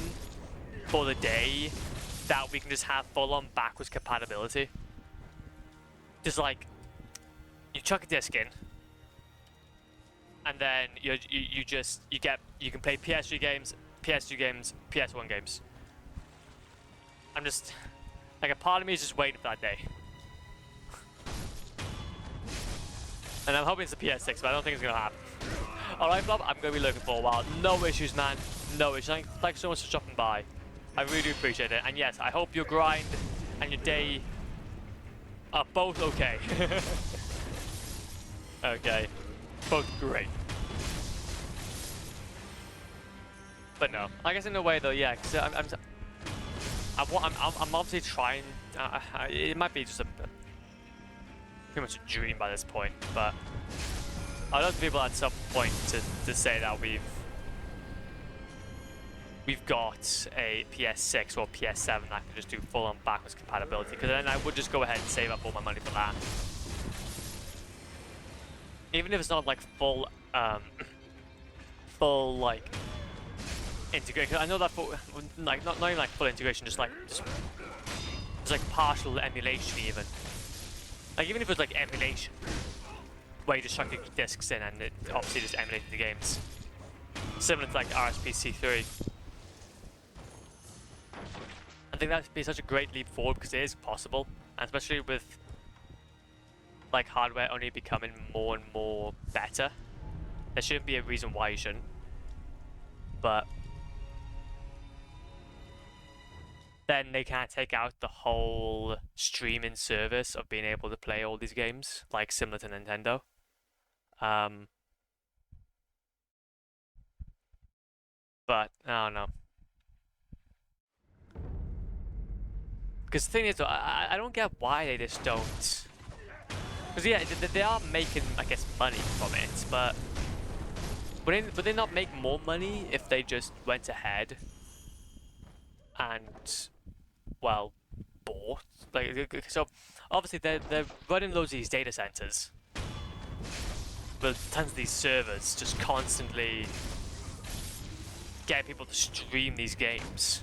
for the day that we can just have full-on backwards compatibility. Just like you chuck a disc in, and then you can play PS3 games, PS2 games, PS1 games. I'm just like, a part of me is just waiting for that day. And I'm hoping it's a PS6, but I don't think it's gonna happen. Alright, Bob, I'm gonna be looking for a while. No issues, man. No issues. Thanks so much for stopping by. I really do appreciate it. And yes, I hope your grind and your day are both okay. Okay. Both great. But no, I guess in a way though, yeah, because I'm obviously trying. It might be just pretty much a dream by this point, but I'd love people at some point to say that we've got a PS6 or PS7 that can just do full-on backwards compatibility, because then I would just go ahead and save up all my money for that. Even if it's not like full like integration. I know that for like not even like full integration, just like partial emulation even. Like even if it was like emulation, where you just chuck the discs in and it obviously just emulated the games, similar to like RSPC3. I think that'd be such a great leap forward because it is possible, and especially with like hardware only becoming more and more better, there shouldn't be a reason why you shouldn't. But then they can't take out the whole streaming service of being able to play all these games, like similar to Nintendo. But I don't know. Because the thing is, I don't get why they just don't. Because yeah, they are making, I guess, money from it, but would they not make more money if they just went ahead and, well, bought? Like, so obviously they're running loads of these data centers with tons of these servers, just constantly getting people to stream these games,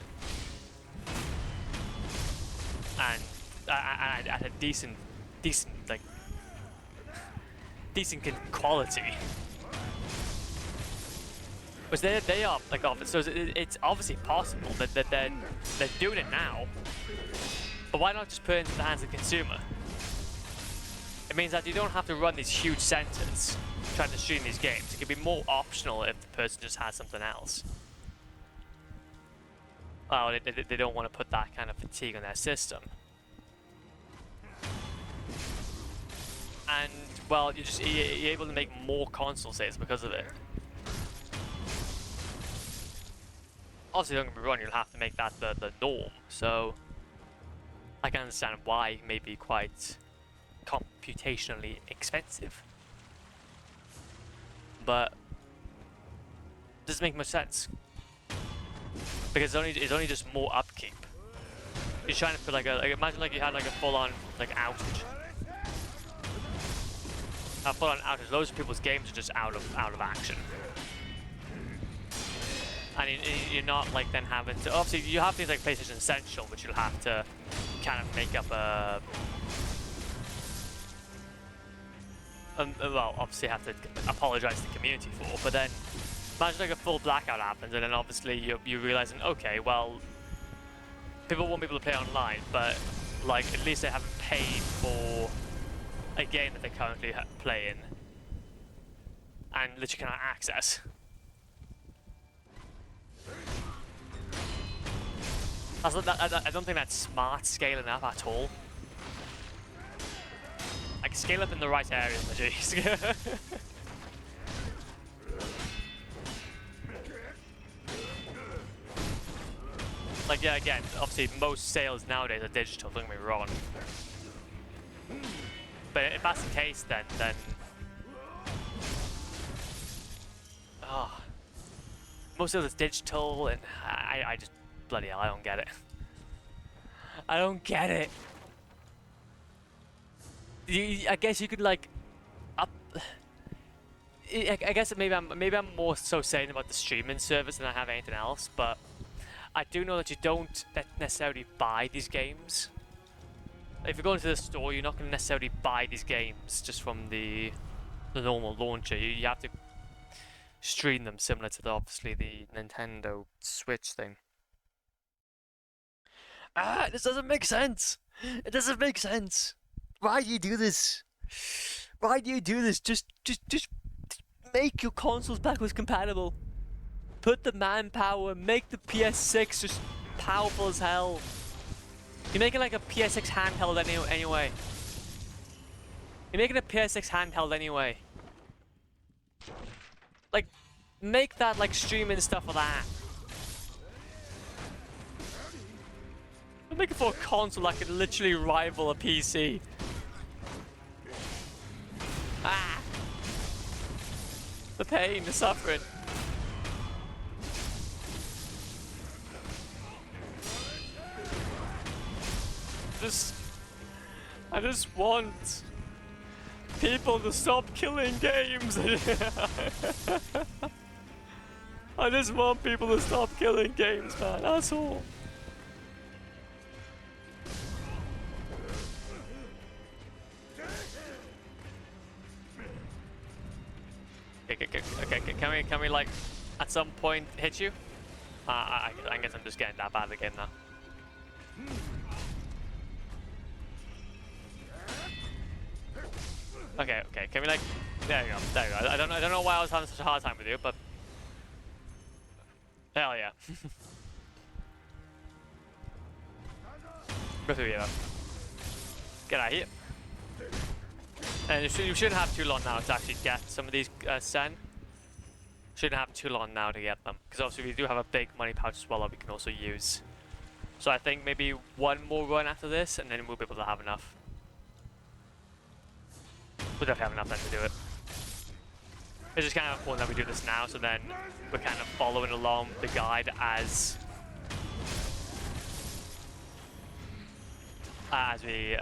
and at a decent quality. Because they are like so it's obviously possible that they're doing it now. But why not just put it into the hands of the consumer? It means that you don't have to run these huge centers trying to stream these games. It can be more optional if the person just has something else. Well, they don't want to put that kind of fatigue on their system. And, well, you're able to make more console sales because of it. Obviously, don't get me wrong, you'll have to make that the norm, so I can understand why it may be quite computationally expensive. But it doesn't make much sense. Because it's only just more upkeep. You're trying to put like imagine like you had like a full-on like outage. A full-on outage. Loads of people's games are just out of action. And you're not like then having to. Obviously, you have things like PlayStation Essential, which you'll have to kind of make up a. Well, obviously, have to apologize to the community for. But then, imagine like a full blackout happens, and then obviously you're realizing, okay, well, people won't be able to play online, but like at least they haven't paid for a game that they're currently playing and literally cannot access. I don't think that's smart scaling up at all. Like, scale up in the right areas, but jeez. Like, yeah, again, obviously most sales nowadays are digital, don't get me wrong. But if that's the case, then oh, most of it's digital, and I just, bloody hell, I don't get it. I don't get it. I guess you could like up. I guess maybe I'm more so saying about the streaming service than I have anything else, but I do know that you don't necessarily buy these games. If you go into the store, you're not going to necessarily buy these games just from the normal launcher. You have to stream them, similar to obviously the Nintendo Switch thing. Ah, this doesn't make sense. It doesn't make sense. Why do you do this? Why do you do this? Just make your consoles backwards compatible. Put the manpower, make the PS6 just powerful as hell. You're making like a PS6 handheld anyway. You're making a PS6 handheld anyway. Like, make that like streaming stuff for that. Make it for a console that could literally rival a PC. Ah! The pain, the suffering. I just want people to stop killing games. I just want people to stop killing games, man. That's all. Okay, can we like at some point hit you? I guess I'm just getting that bad again now. Okay, can we like, there you go. I don't know why I was having such a hard time with you, but hell yeah. Go through here though. Get out of here. And you shouldn't have too long now to actually get some of these Sen. Shouldn't have too long now to get them, because obviously we do have a big money pouch as well that we can also use. So I think maybe one more run after this, and then we'll be able to have enough. We'll definitely have enough then to do it. It's just kind of important that we do this now, so then we're kind of following along the guide as we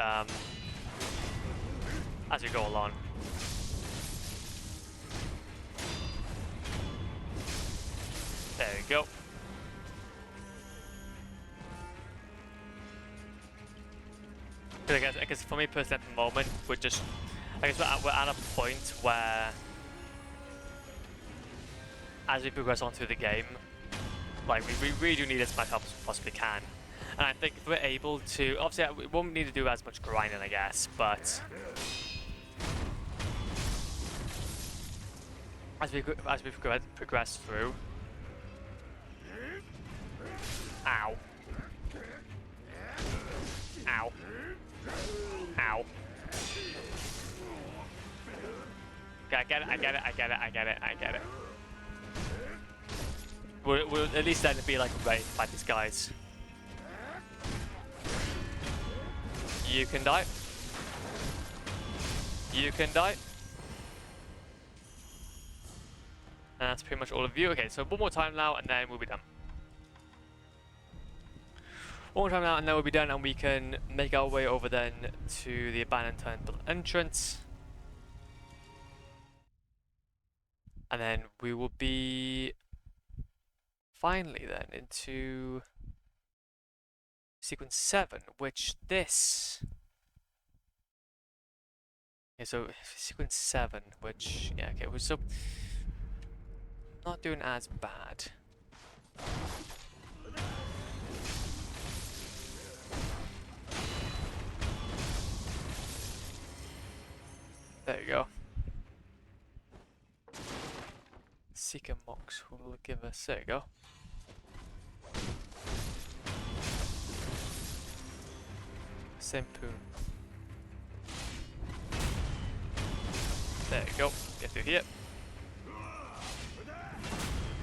go along. There you go. I guess for me personally at the moment, we're at a point where, as we progress on through the game, like we really do need as much help as we possibly can. And I think if we're able to, obviously we won't need to do as much grinding, I guess, but as we progress through. Ow. Ow. Ow. Okay, I get it. We'll at least then be like ready to fight these guys. You can die. You can die. And that's pretty much all of you. Okay, so one more time now and then we'll be done. One more time now and then we'll be done, and we can make our way over then to the abandoned temple entrance. And then we will be finally then into sequence 7, which this... Okay, so sequence 7, which, yeah, okay, we're so not doing as bad. There you go. Seeker Mox will give us, there you go. Simpoon. There you go. Get through here.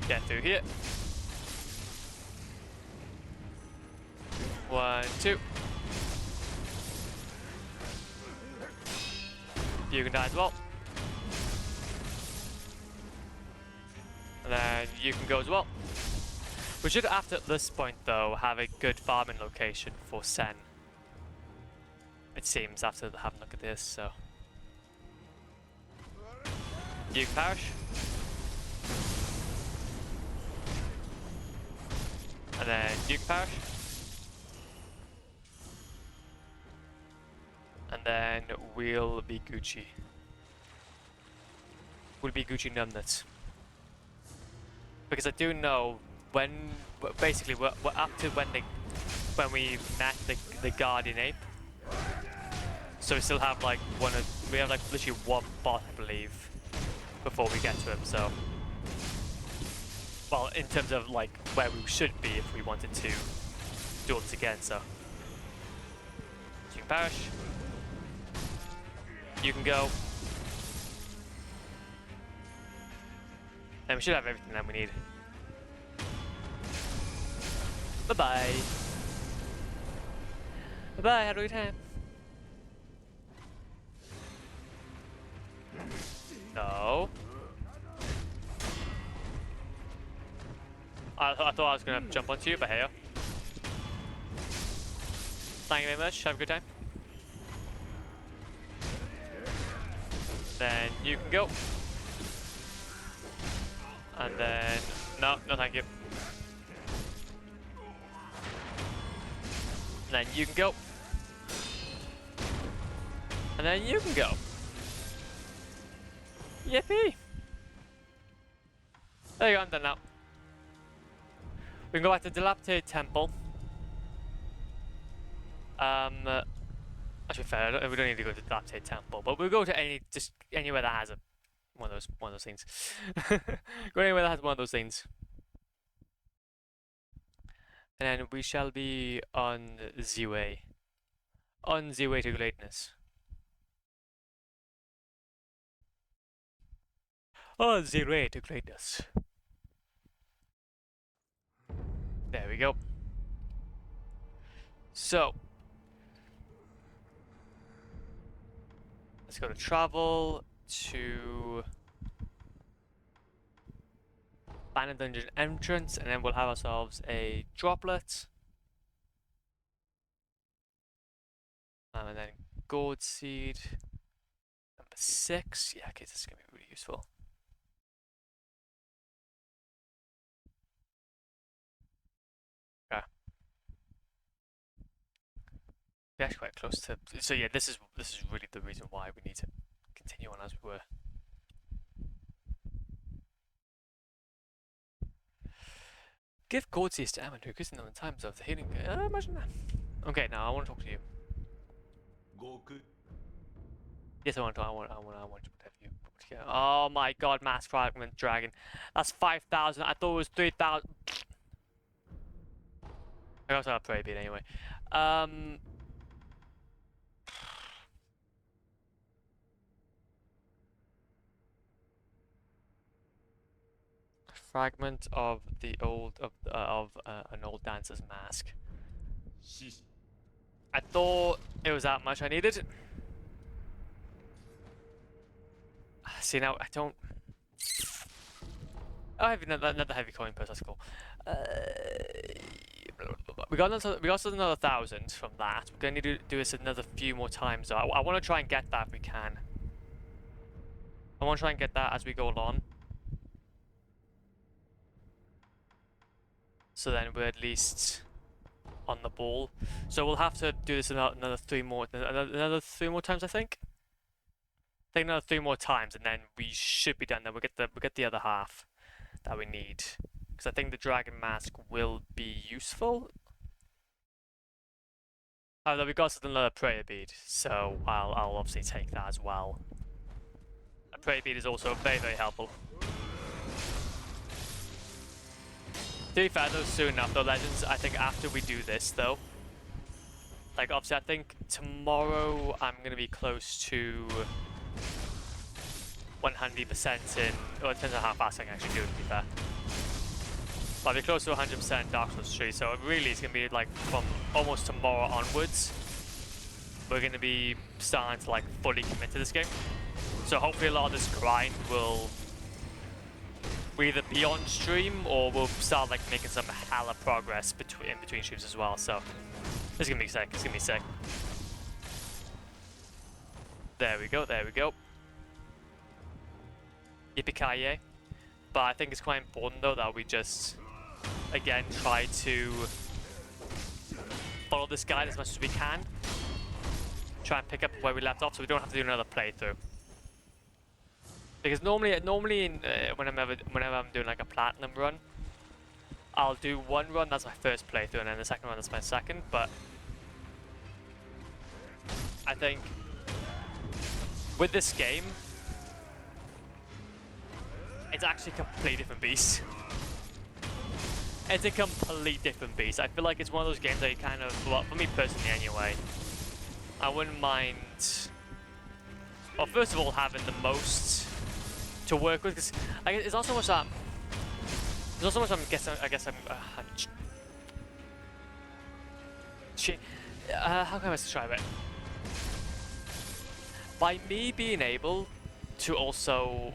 Get through here. 1, 2. You can die as well. And then you can go as well. We should, after this point though, have a good farming location for Sen. It seems, after having a look at this, so. You can perish. And then you can perish. And then we'll be Gucci. We'll be Gucci numbnuts. Because I do know when, basically we're up to when we met the Guardian Ape. So we still have like we have like literally one bot, I believe, before we get to him, so. Well, in terms of like where we should be if we wanted to do all this again, so. You can perish. You can go. And we should have everything that we need. Bye-bye. Bye-bye, have a good time. No. I thought I was gonna jump onto you, but hey. Thank you very much, have a good time. Then you can go. And then, no thank you. And then you can go. And then you can go. Yippee! There you go, I'm done now. We can go back to the dilapidated temple. Actually, fair, we don't need to go to the dilapidated temple, but we'll go to just anywhere that has one of those things. Go anywhere that has one of those things. And then we shall be on the way. On the way to greatness. On the way to greatness. There we go. So. Let's go to travel to Abandoned Dungeon entrance, and then we'll have ourselves a droplet. And then gourd seed. Number 6. Yeah, okay, this is going to be really useful. Okay. We're actually quite close to. So yeah, this is really the reason why we need to continue on as we were. Give gourd seeds to Ammon, who gives them in times of the healing. Imagine that. Okay, now I want to talk to you. Goku. Yes, I want to have you. Oh my God, mass fragment dragon. That's 5,000. I thought it was 3,000. I also have a prey bead anyway. Fragment of the old an old dancer's mask. I thought it was that much I needed. See, now I don't. Oh, I have another heavy coin purse. That's cool. We got another 1,000 from that. We're gonna need to do this another few more times. So I want to try and get that if we can. I want to try and get that as we go along. So then we're at least on the ball. So we'll have to do this another 3 more times, I think. I think another 3 more times, and then we should be done. Then we'll get the other half that we need, because I think the dragon mask will be useful. Although we got another prayer bead, so I'll obviously take that as well. A prayer bead is also very, very helpful. To be fair though, soon enough though, Legends, I think after we do this though, like obviously I think tomorrow I'm gonna be close to 100% in. Well, it depends on how fast I can actually do it, to be fair. But I'll be close to 100% Dark Souls 3, so really it's gonna be like from almost tomorrow onwards. We're gonna be starting to like fully commit to this game. So hopefully a lot of this grind will either be on stream or we'll start like making some hella progress in between streams as well. So it's gonna be sick. It's gonna be sick. There we go. There we go. Yippee-ki-yay. But I think it's quite important though that we just again try to follow this guide as much as we can. Try and pick up where we left off, so we don't have to do another playthrough. Because normally whenever I'm doing like a platinum run, I'll do one run that's my first playthrough, and then the second run that's my second. But I think with this game, it's actually a completely different beast. It's a complete different beast. I feel like it's one of those games that you kind of, well, for me personally anyway, I wouldn't mind, well, first of all, having the most to work with, because it's not so much that, there's not so much how can I describe it? By me being able to also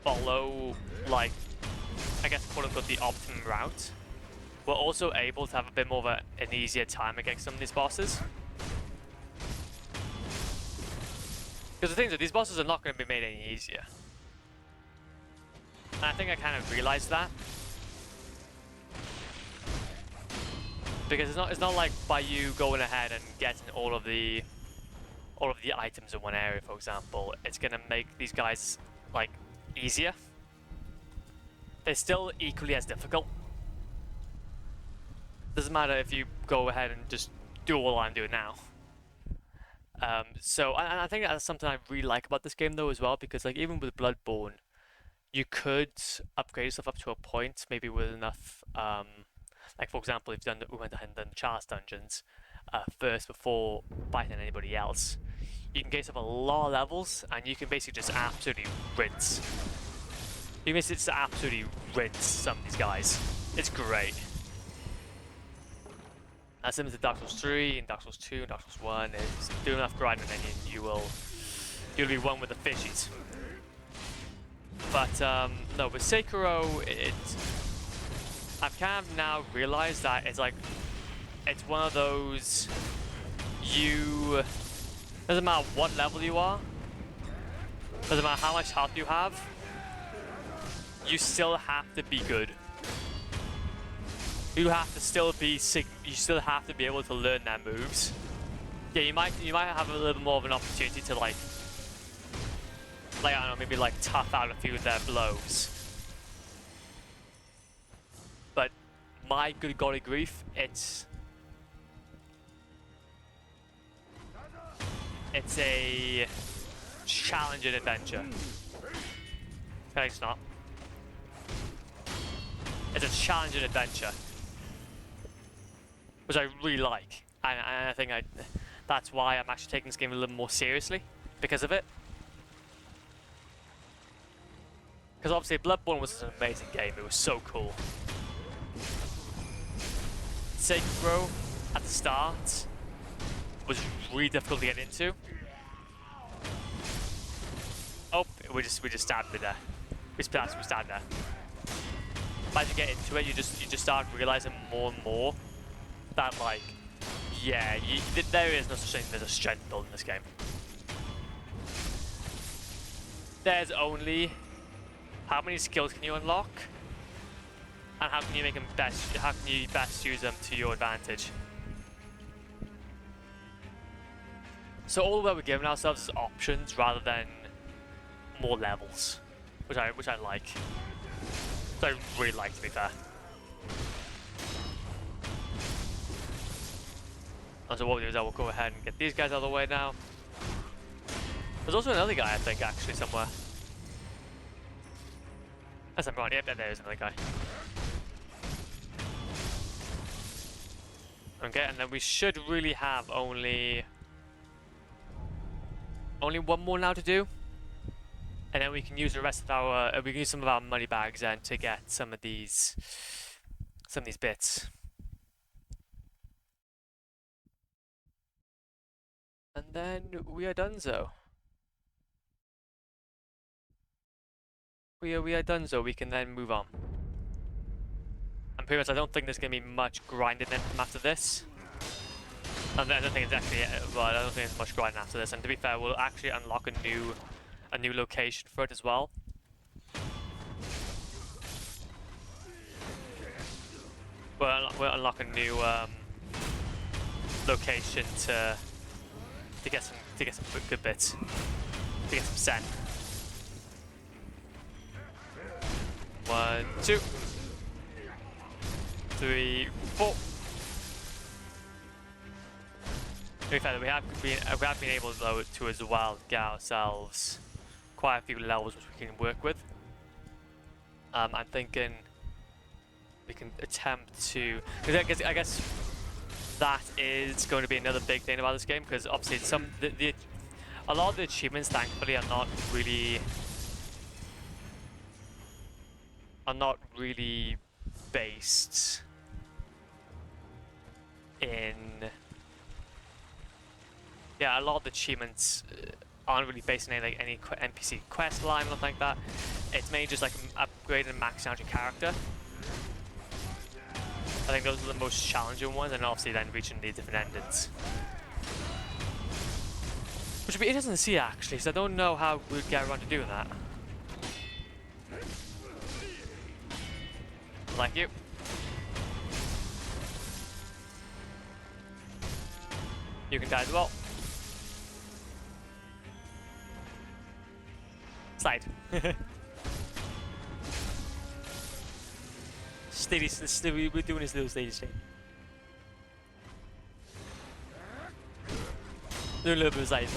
follow, like, I guess quote unquote the optimum route, we're also able to have a bit more of an easier time against some of these bosses. Because the thing is, these bosses are not going to be made any easier. And I think I kind of realized that. Because it's not like by you going ahead and getting all of the items in one area, for example, it's going to make these guys like easier. They're still equally as difficult. Doesn't matter if you go ahead and just do all I'm doing now. So I think that's something I really like about this game though as well, because like even with Bloodborne, you could upgrade yourself up to a point, maybe with enough, like for example, if we went ahead and done the Chalice dungeons first before fighting anybody else, you can get yourself a lot of levels, and you can basically just absolutely rinse. You can basically just absolutely rinse some of these guys. It's great. Similar to Dark Souls 3 and Dark Souls 2 and Dark Souls 1, it's do enough grinding and you'll be one with the fishies. But no, with Sekiro, I've kind of now realized that it's one of those, doesn't matter what level you are, doesn't matter how much health you have, you still have to be good. You still have to be able to learn their moves. Yeah, you might have a little more of an opportunity to like I don't know, maybe like tough out a few of their blows. But my good golly grief, it's a challenging adventure. Okay, it's not. It's a challenging adventure, which I really like, and I think that's why I'm actually taking this game a little more seriously, because of it. Because obviously Bloodborne was an amazing game, it was so cool. Sekiro, at the start, was really difficult to get into. Oh, we just stabbed it there. We stabbed there. But as you get into it, you just start realizing more and more that, like, yeah, there is no such thing as a strength build in this game. There's only how many skills can you unlock, and how can you make them best? How can you best use them to your advantage? So all that we're giving ourselves is options rather than more levels, which I like. Which I really like, to be fair. And so what we'll do is we'll go ahead and get these guys out of the way now. There's also another guy, I think, actually, somewhere. That's not right. Yep, there is another guy. Okay, and then we should really have only one more now to do, and then we can use the rest of our we can use some of our money bags then to get some of these bits. And then we are done so. We are done so. We can then move on. And pretty much, I don't think there's gonna be much grinding in from after this. And I don't think it's actually, well, I don't think there's much grinding after this. And to be fair, we'll actually unlock a new location for it as well. We'll unlock a new location to get some good bits, to get some sen. 1, 2, 3, 4. To be fair, we have been able though to as well get ourselves quite a few levels which we can work with. I'm thinking we can attempt to, because I guess that is going to be another big thing about this game, because obviously a lot of the achievements thankfully are not really based in, yeah, a lot of the achievements aren't really based in any NPC quest line or nothing like that. It's mainly just like upgrading and maxing out your character. I think those are the most challenging ones, and obviously then reaching the different endings. Which would be interesting to see actually, because I don't know how we'd get around to doing that. Like you. You can die as well. Slide. Steady, we're doing this little steady state. Do a little bit of slide.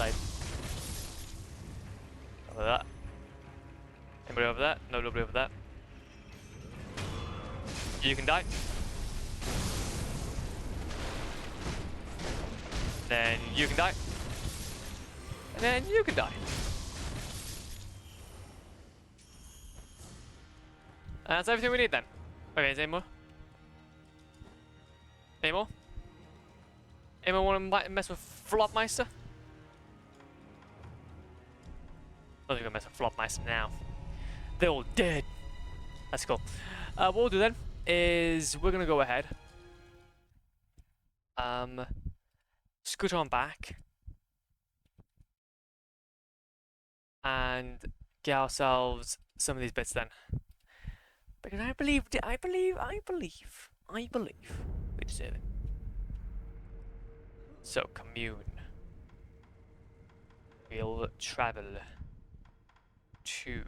Over that. Anybody over that? No, nobody over that. You can die. Then you can die. And then you can die. And that's everything we need then. Okay, is there any more? Any more? Anyone want to mess with Flopmeister? I don't think I'm gonna mess with Flopmeister now. They're all dead. That's cool. What we'll do then is we're gonna go ahead. Scoot on back. And get ourselves some of these bits then. Because I believe we deserve it. So, commune. We'll travel to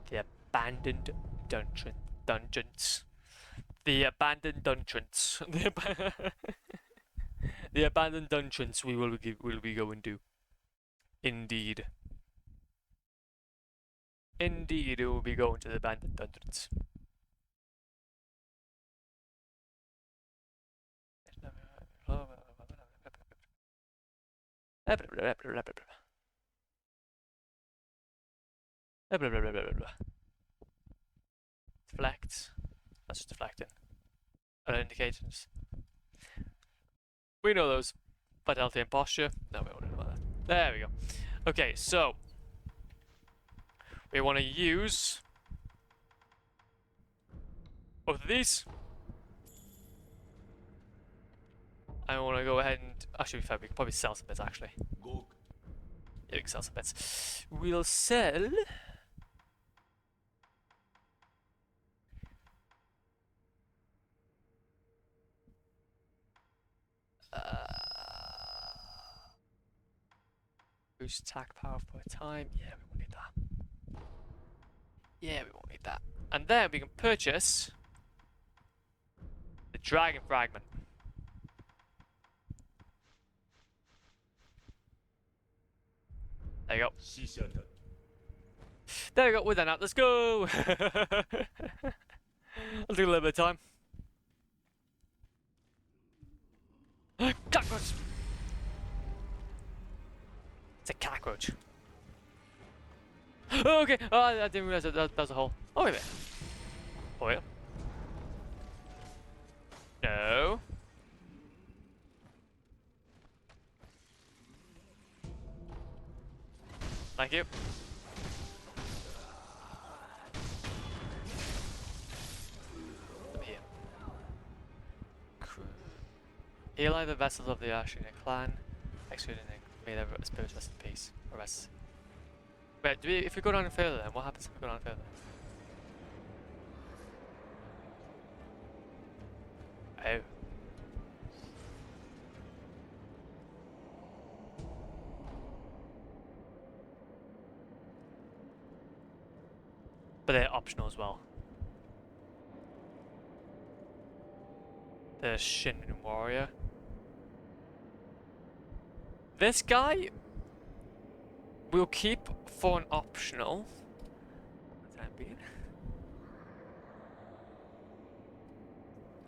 the abandoned dungeons. The abandoned dungeons. The abandoned dungeons we will be going to. Indeed. Indeed, we will be going to the abandoned dungeons. Deflect. That's just deflecting. Other indications. We know those. Vitality and posture. No, we don't know about that. There we go. Okay, so we want to use both of these. I want to go ahead and actually, we can probably sell some bits actually. Yeah, we can sell some bits. We'll sell. Boost attack power per time. Yeah, we won't need that. Yeah, we won't need that. And then we can purchase the Dragon Fragment. There you go. There we go. We're done now. Let's go. I'll take a little bit of time. It's a cockroach. Oh, okay. Oh, I didn't realize that was a hole. Oh, wait a minute. Oh, yeah. No. Thank you. Over here. Eli, the vessels of the Ashina clan, executed and may their spirits rest in peace. Or rest. Wait, if we go down further then, what happens if we go down further? Oh. But they're optional as well. The Shin Warrior. This guy we'll keep for an optional. For the time being.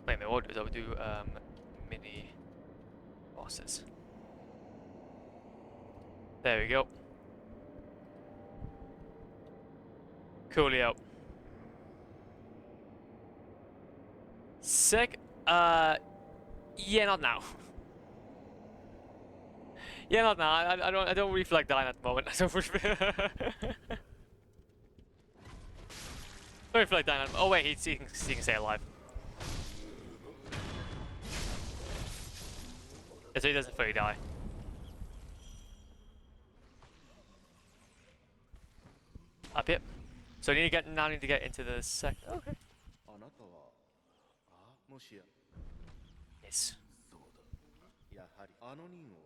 Wait, my orders. I would do mini bosses. There we go. Coolio. Sick. Yeah, not now. Yeah, not now. I don't really feel like dying at the moment. I don't really feel like dying. Oh wait, he can stay alive. So he doesn't fully die. Up here. So you now need to get into the second. Okay. Yes. やはりあの任を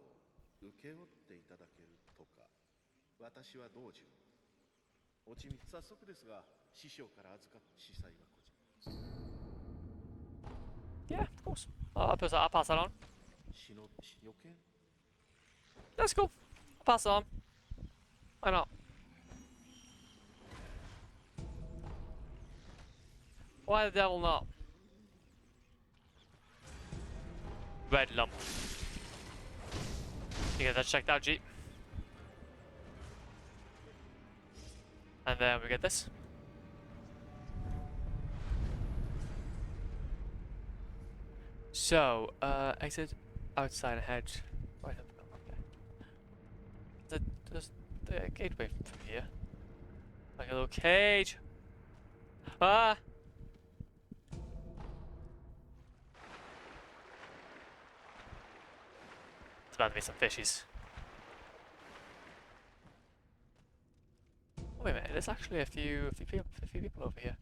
請け負っていただけるとか。私は道中。おちみ早速ですが、師匠から預かった司祭がこちら。 Yeah, of course. I'll pass that on. しの予見 That's cool. I'll pass it on. Why not? Why the devil not? Red lump. You get that checked out, Jeep. And then we get this. So, exit outside ahead. Right up. Okay. There's the gateway from here. Like a little cage. Ah! It's about to be some fishies. Oh, wait a minute, there's actually a few people over here.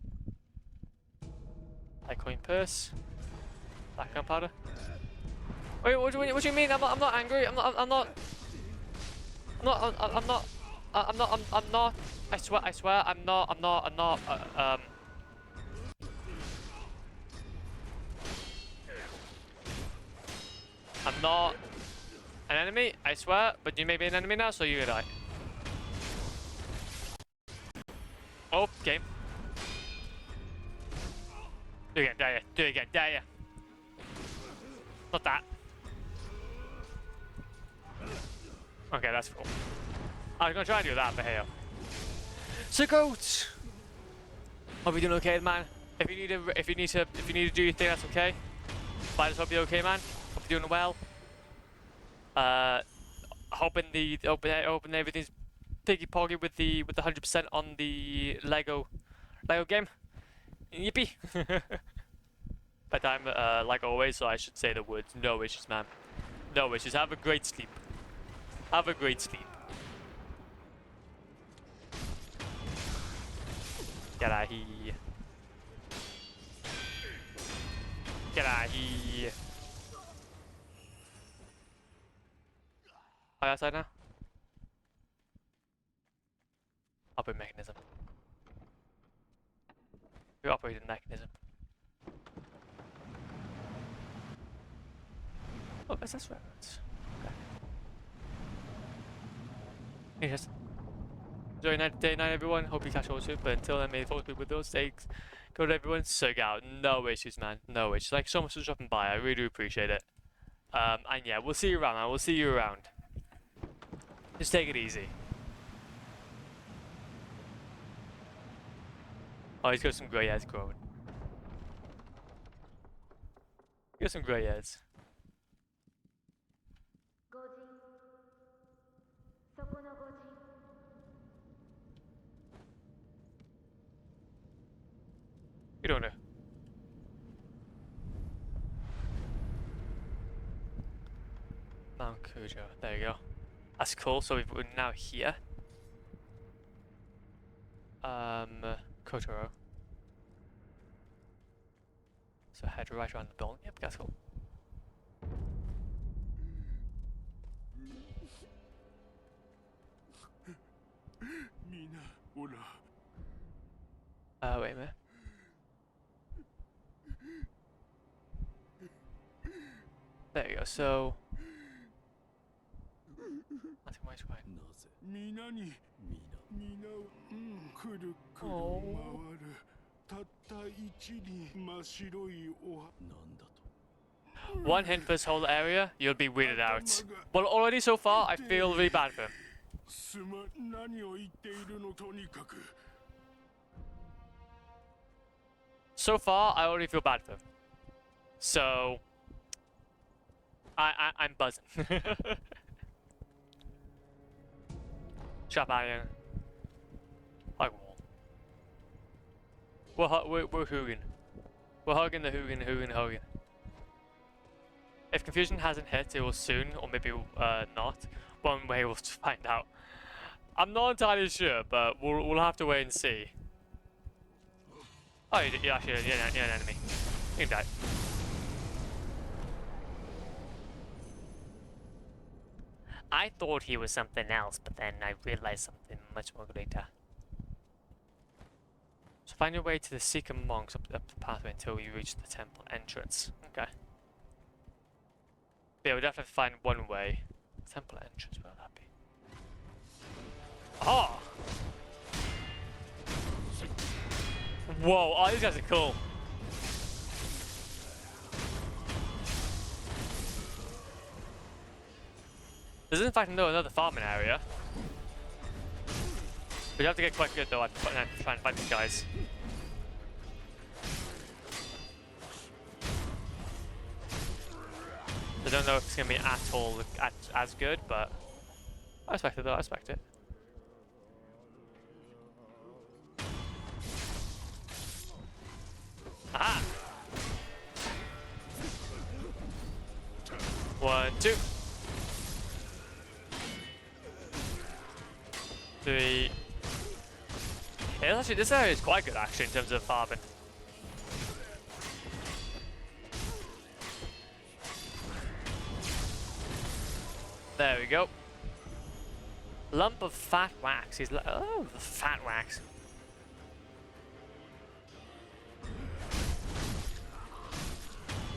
Like coin purse. Black gunpowder. Wait, what do you mean? I'm not angry. I'm not. I swear, I'm not. I'm not an enemy, I swear, but you may be an enemy now, so you're gonna die. Oh, game. Do it again, dare ya. Do it again, dare ya. Not that. Okay, that's cool. I was gonna try and do that, but hey. So goat. Hope you're doing okay, man. If you need to do your thing, that's okay. But I just hope you're okay, man. Hope you're doing well. Hoping everything's piggy poggy with the 100% on the Lego game. Yippee! But I'm like always, so I should say the words. No issues, man. No issues. Have a great sleep. Have a great sleep. Get out of here. Get out of here. Are you outside now? Operate mechanism. We operate the mechanism. Oh, that's right. Okay. Yes. Enjoy your day, night, everyone. Hope you catch all soon. But until then, may the force be with us. Stay good, everyone. So out. No issues, man. No issues. Like so much for dropping by. I really do appreciate it. And yeah, we'll see you around, man. We'll see you around. Just take it easy. Oh, he's got some grey hairs growing. He got some grey hairs. 御人そこの御人 You don't know. Mount Cujo. There you go. That's cool. So we're now here. Kotaro. So head right around the building. Yep, that's cool. Wait a minute. There you go. So. I think which way? 皆に皆をくるくる回るたった一輪真白いおはなんだと One hint for this whole area, you'll be weirded out. Well, already so far, I feel really bad for him. すま何を言っているのとにかく So far, I already feel bad for him. So, I'm buzzing. Shut up, Ian. Like what? We're Hugin. We're hugging the Hugin. If confusion hasn't hit, it will soon, or maybe not. One way we'll find out. I'm not entirely sure, but we'll have to wait and see. Oh, you're actually you're an enemy. You can die. I thought he was something else, but then I realized something much more greater. So find your way to the Seeker monks up the pathway until you reach the temple entrance. Okay. Yeah, we'd definitely find one way. Temple entrance, where would that be? Oh! Whoa, oh, these guys are cool. There's in fact another farming area. But you have to get quite good though at trying to fight these guys. I don't know if it's gonna be as good, but I respect it though, I respect it. Aha! 1, 2, 3. Yeah, actually, this area is quite good actually in terms of farming. There we go. Lump of fat wax. He's like, oh, the fat wax.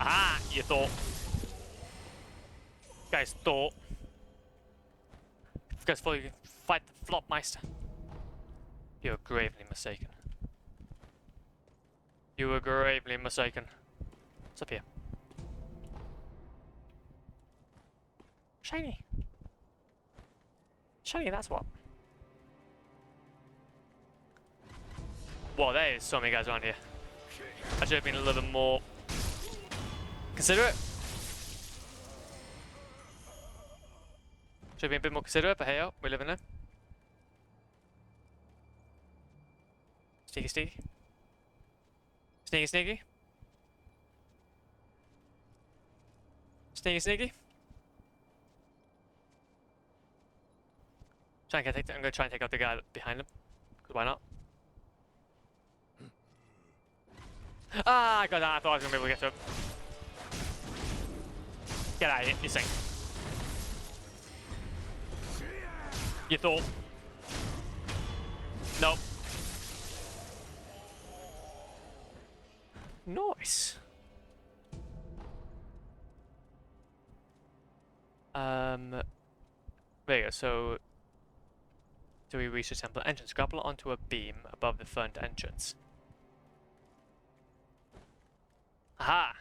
Ah, you thought. You guys thought. You guys thought you could fight the Flopmeister. You're gravely mistaken. You were gravely mistaken. What's up here? Shiny. Shiny, that's what. Whoa, there is so many guys around here. I should have been a little bit more considerate. Should have been a bit more considerate, but hey, oh, we live in there. Sneaky, sneaky. Sneaky, sneaky. Sneaky, sneaky. I'm gonna try and take out the guy behind him. Cause why not? Ah, I got that. I thought I was gonna be able to get to him. Get out of here, you sink. You thought. Nope. Nice. There you go, so do we reach the temple entrance? Grapple onto a beam above the front entrance. Aha!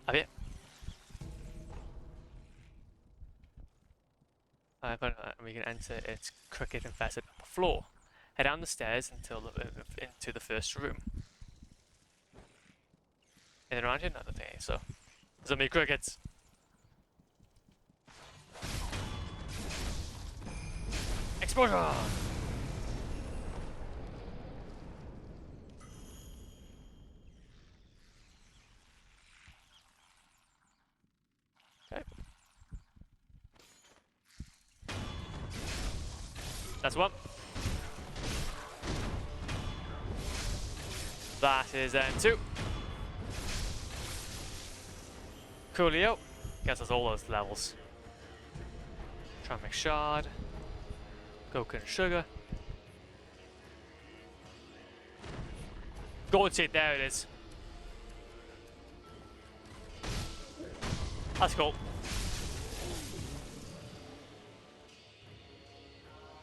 Up here. We can enter its cricket-infested upper floor. Head down the stairs into the first room. Anything around here? No, nothing. So, zombie crickets. Explosion! Okay. That's one. That is two. Coolio. Guess that's all those levels. Tramic shard. Coke and sugar. Gold seed, there it is. That's cool.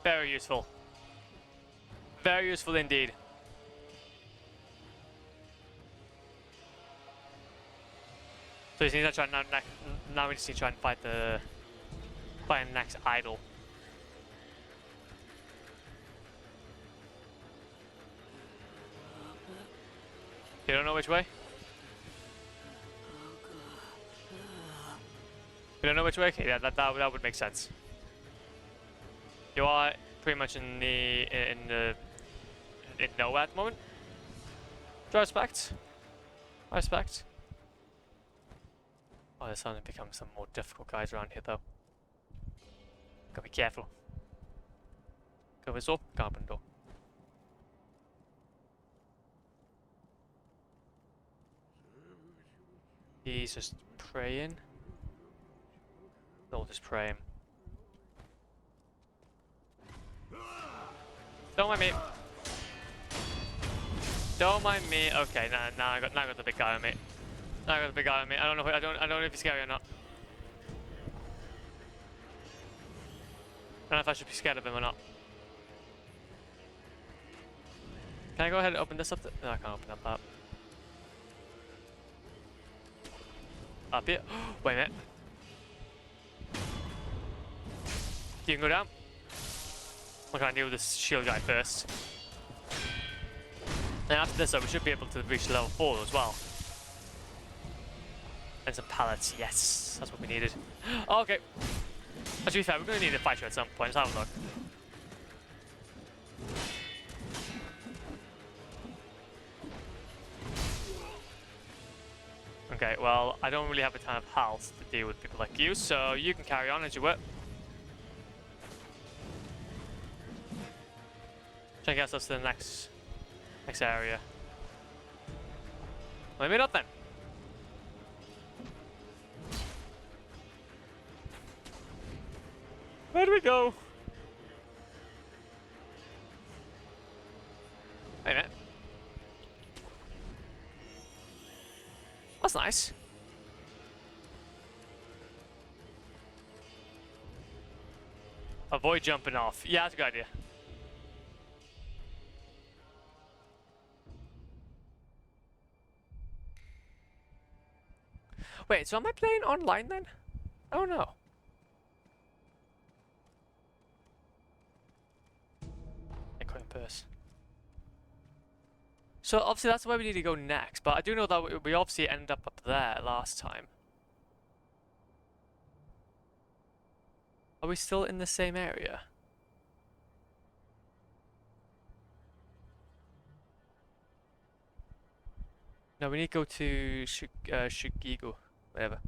Very useful. Very useful indeed. So we just need to try now we just need to try and find the next idol. You don't know which way? You don't know which way? Okay, yeah, that would make sense. You are pretty much in nowhere at the moment. Do I respect? I respect. Oh, there's starting to become some more difficult guys around here though. Gotta be careful. Go this door, carbon door. He's just praying. They'll just pray him. Don't mind me. Don't mind me. Okay, now I got the big guy on me. Now I got the big guy on me. I don't know if he's scary or not. I don't know if I should be scared of him or not. Can I go ahead and open this up? No, I can't open up that. Up here. Wait a minute. You can go down. I'm trying to deal with this shield guy first. And after this, though, we should be able to reach level 4 as well. And some pallets. Yes, that's what we needed. Oh, okay. To be fair, we're going to need a fighter at some point. Let's have a look. Okay, well, I don't really have a ton of health to deal with people like you, so you can carry on as you were. Try and get us to the next area. Maybe not then. Where do we go? Wait a minute. That's nice. Avoid jumping off. Yeah, that's a good idea. Wait, so am I playing online then? I don't know. Coin purse. So obviously that's where we need to go next, but I do know that we obviously ended up there last time. Are we still in the same area? No, we need to go to Shigigo, whatever.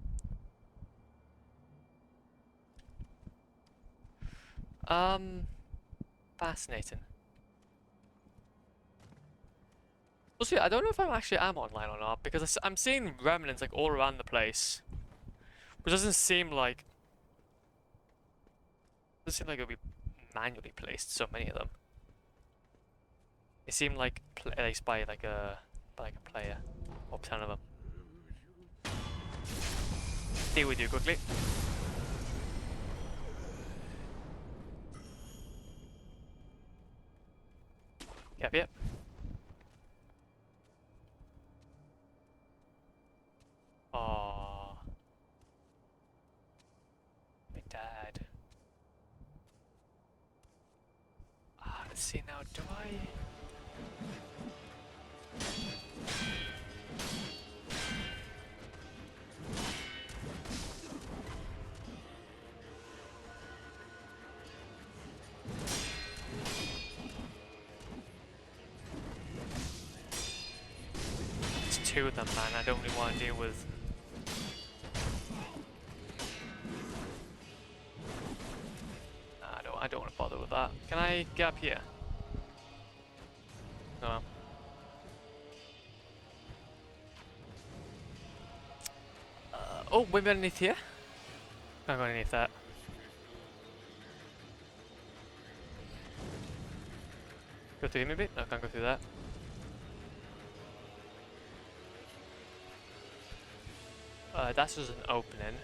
Fascinating. Also, I don't know if I actually am online or not, because I'm seeing remnants like all around the place. Which doesn't seem like it'll be manually placed, so many of them. It seemed like placed by like a player. Or 10 of them. Deal with you quickly. Yep. Oh, my dad. see now, do I? It's two of them, man. I don't really want to deal with. Nah, I don't want to bother with that. Can I get up here? No. Oh, maybe underneath here? Can't go underneath that. Go through here maybe? No, can't go through that. That's just an opening.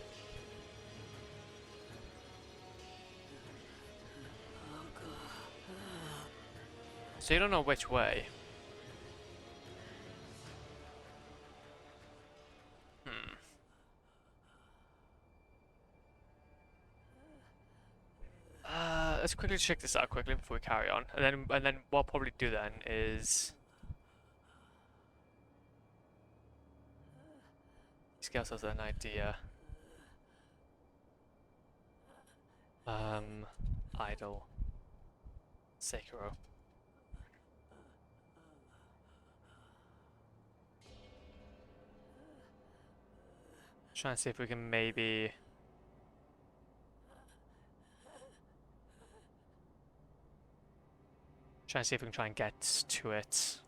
So you don't know which way. Let's quickly check this out quickly before we carry on, and then what I'll probably do then is just give ourselves an idea. Idle. Sekiro. Try and see if we can maybe. Try and see if we can try and get to it.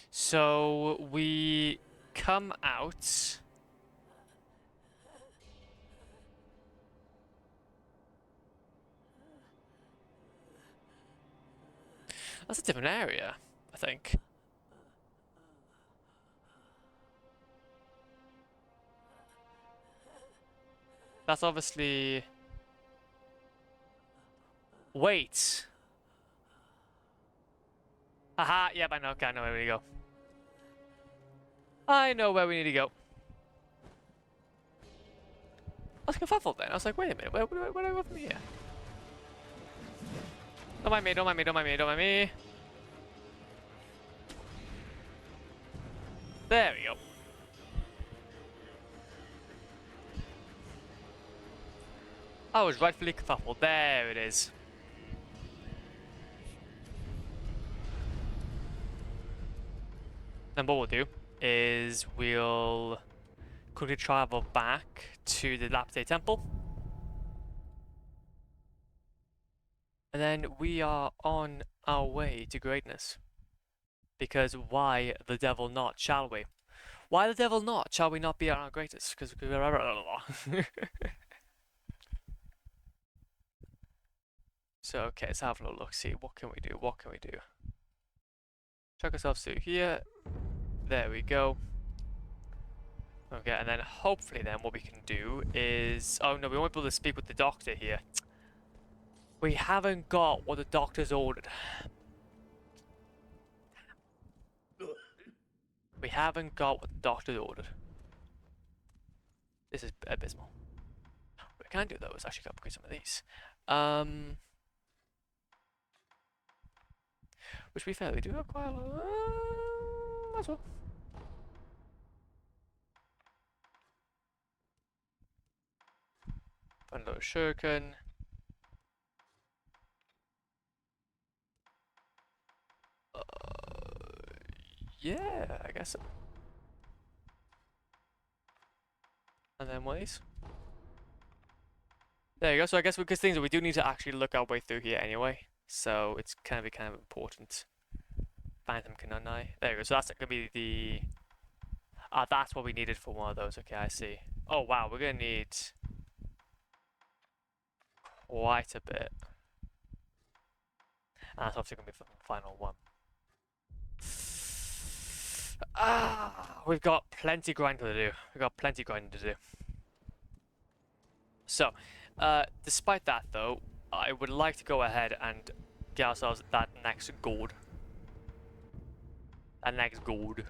So we come out. That's a different area, I think. That's obviously. Wait. Haha, yep, I know. Okay, I know where we need to go. I know where we need to go. I was confuzzled then. I was like, wait a minute, where do I go from here? Don't mind me, don't mind me, don't mind me, don't mind me. There we go. I was rightfully kerfuffled. There it is. Then what we'll do is we'll quickly travel back to the Lapide Temple. And then we are on our way to greatness. Because why the devil not, shall we? Why the devil not? Shall we not be at our greatest? Because So okay, let's have a look, see what can we do, what can we do? Check ourselves through here. There we go. Okay, and then hopefully then what we can do is, oh no, we won't be able to speak with the doctor here. We haven't got what the doctor's ordered. We haven't got what the doctor ordered. This is abysmal. What we can do though is actually upgrade some of these. Which to be fair, we do have quite a lot. Might as well. Unload shuriken. Yeah, I guess so. And then one of these. There you go. So I guess because things we do need to actually look our way through here anyway. So it's kind of important. Phantom Kanonai. There you go. So that's gonna be the. That's what we needed for one of those. Okay, I see. Oh wow, we're gonna need quite a bit. And that's obviously gonna be the final one. We've got plenty grinding to do. We've got plenty grinding to do. So, despite that though, I would like to go ahead and get ourselves that next gold. That next gold.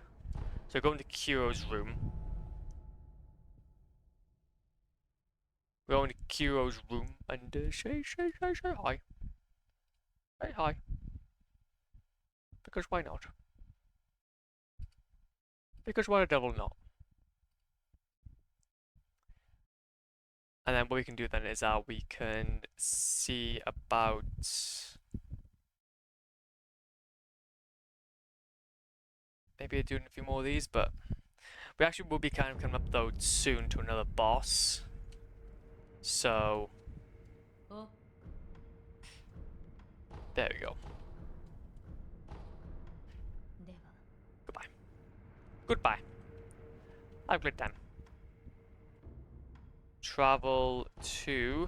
So go into Kiro's room. We're going to Kiro's room and say hi. Say hi. Because why not? Because why the devil not? And then what we can do then is we can see about maybe doing a few more of these, but we actually will be kind of coming up though soon to another boss. So there we go. Goodbye. Goodbye. Have a great time. Travel to...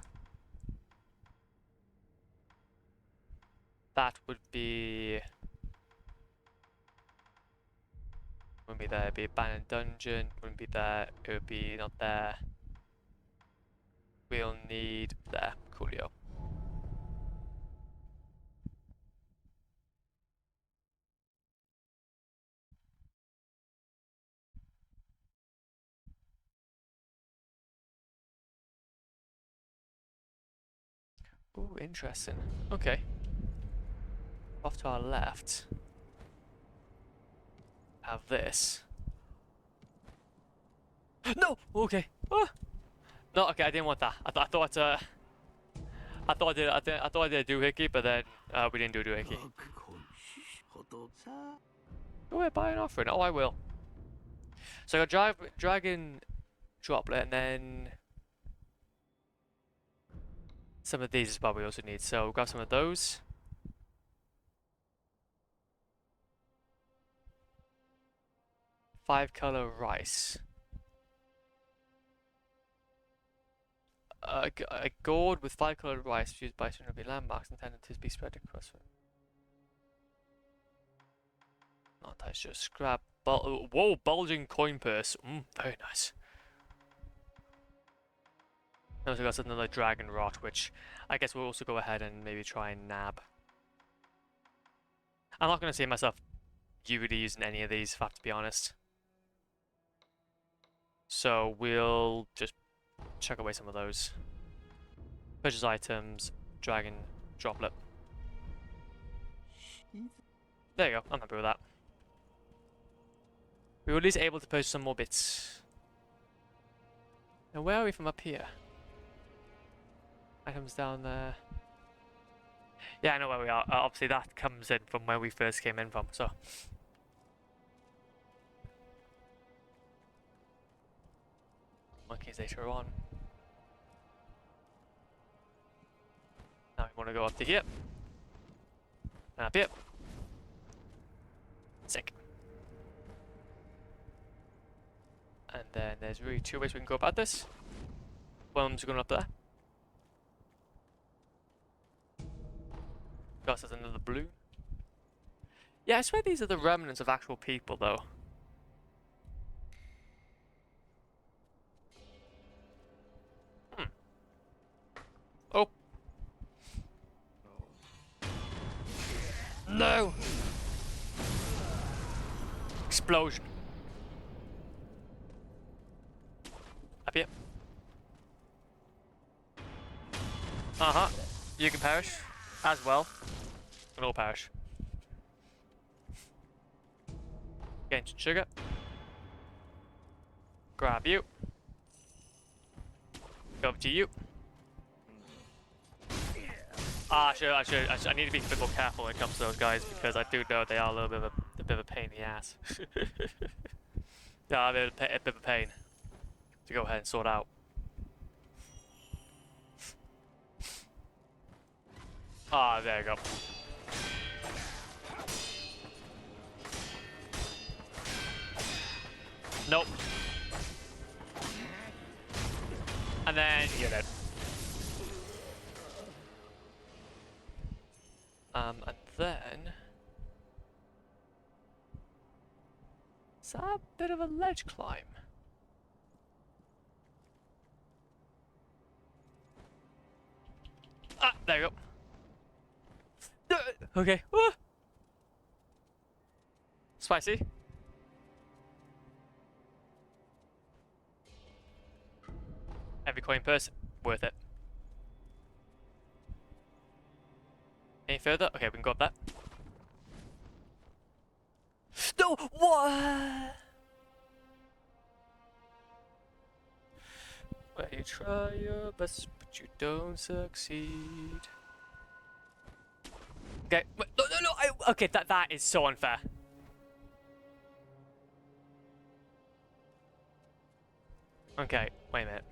That would be... Wouldn't be there, it'd be abandoned dungeon, wouldn't be there, it would be not there. We'll need there, coolio. Ooh, interesting. Okay. Off to our left. Have this. No! Okay. Ah! No, okay, I didn't want that. I thought I thought I did a doohickey, but then we didn't do a doohickey. Go ahead, buy an offering. Oh, I will. So I got dragon droplet, and then some of these is what we also need. So we'll grab some of those. Five color rice. A gourd with 5 colored rice used by certain landmarks intended to be spread across. Not touch, just scrap. Whoa, bulging coin purse. Very nice. And also got another dragon rot, which I guess we'll also go ahead and maybe try and nab. I'm not going to see myself really using any of these, if I have to be honest. So we'll just chuck away some of those. Purchase items, dragon droplet. There you go, I'm happy with that. We were at least able to purchase some more bits. And where are we from up here? Items down there. Yeah, I know where we are. Obviously that comes in from where we first came in from, so. Monkeys later on. Now we want to go up to here. And up here. Sick. And then there's really 2 ways we can go about this. One's going up there. Gosh, there's another blue. Yeah, I swear these are the remnants of actual people, though. Oh. No! Explosion. Up here. Uh-huh. You can perish as well. We'll all perish. Get into sugar. Grab you. Go up to you. I need to be a bit more careful when it comes to those guys because I do know they are a little bit of a pain in the ass. Yeah, a bit of a pain to go ahead and sort out. Ah, there you go. Nope. And then you're dead. And then... Is that a bit of a ledge climb? Ah, there you go. Okay. Ah. Spicy. Heavy coin purse. worth it. Any further? Okay, we can go up that. No! What? Where you try your best, but you don't succeed. Okay, wait, no, okay, that is so unfair. Okay, wait a minute.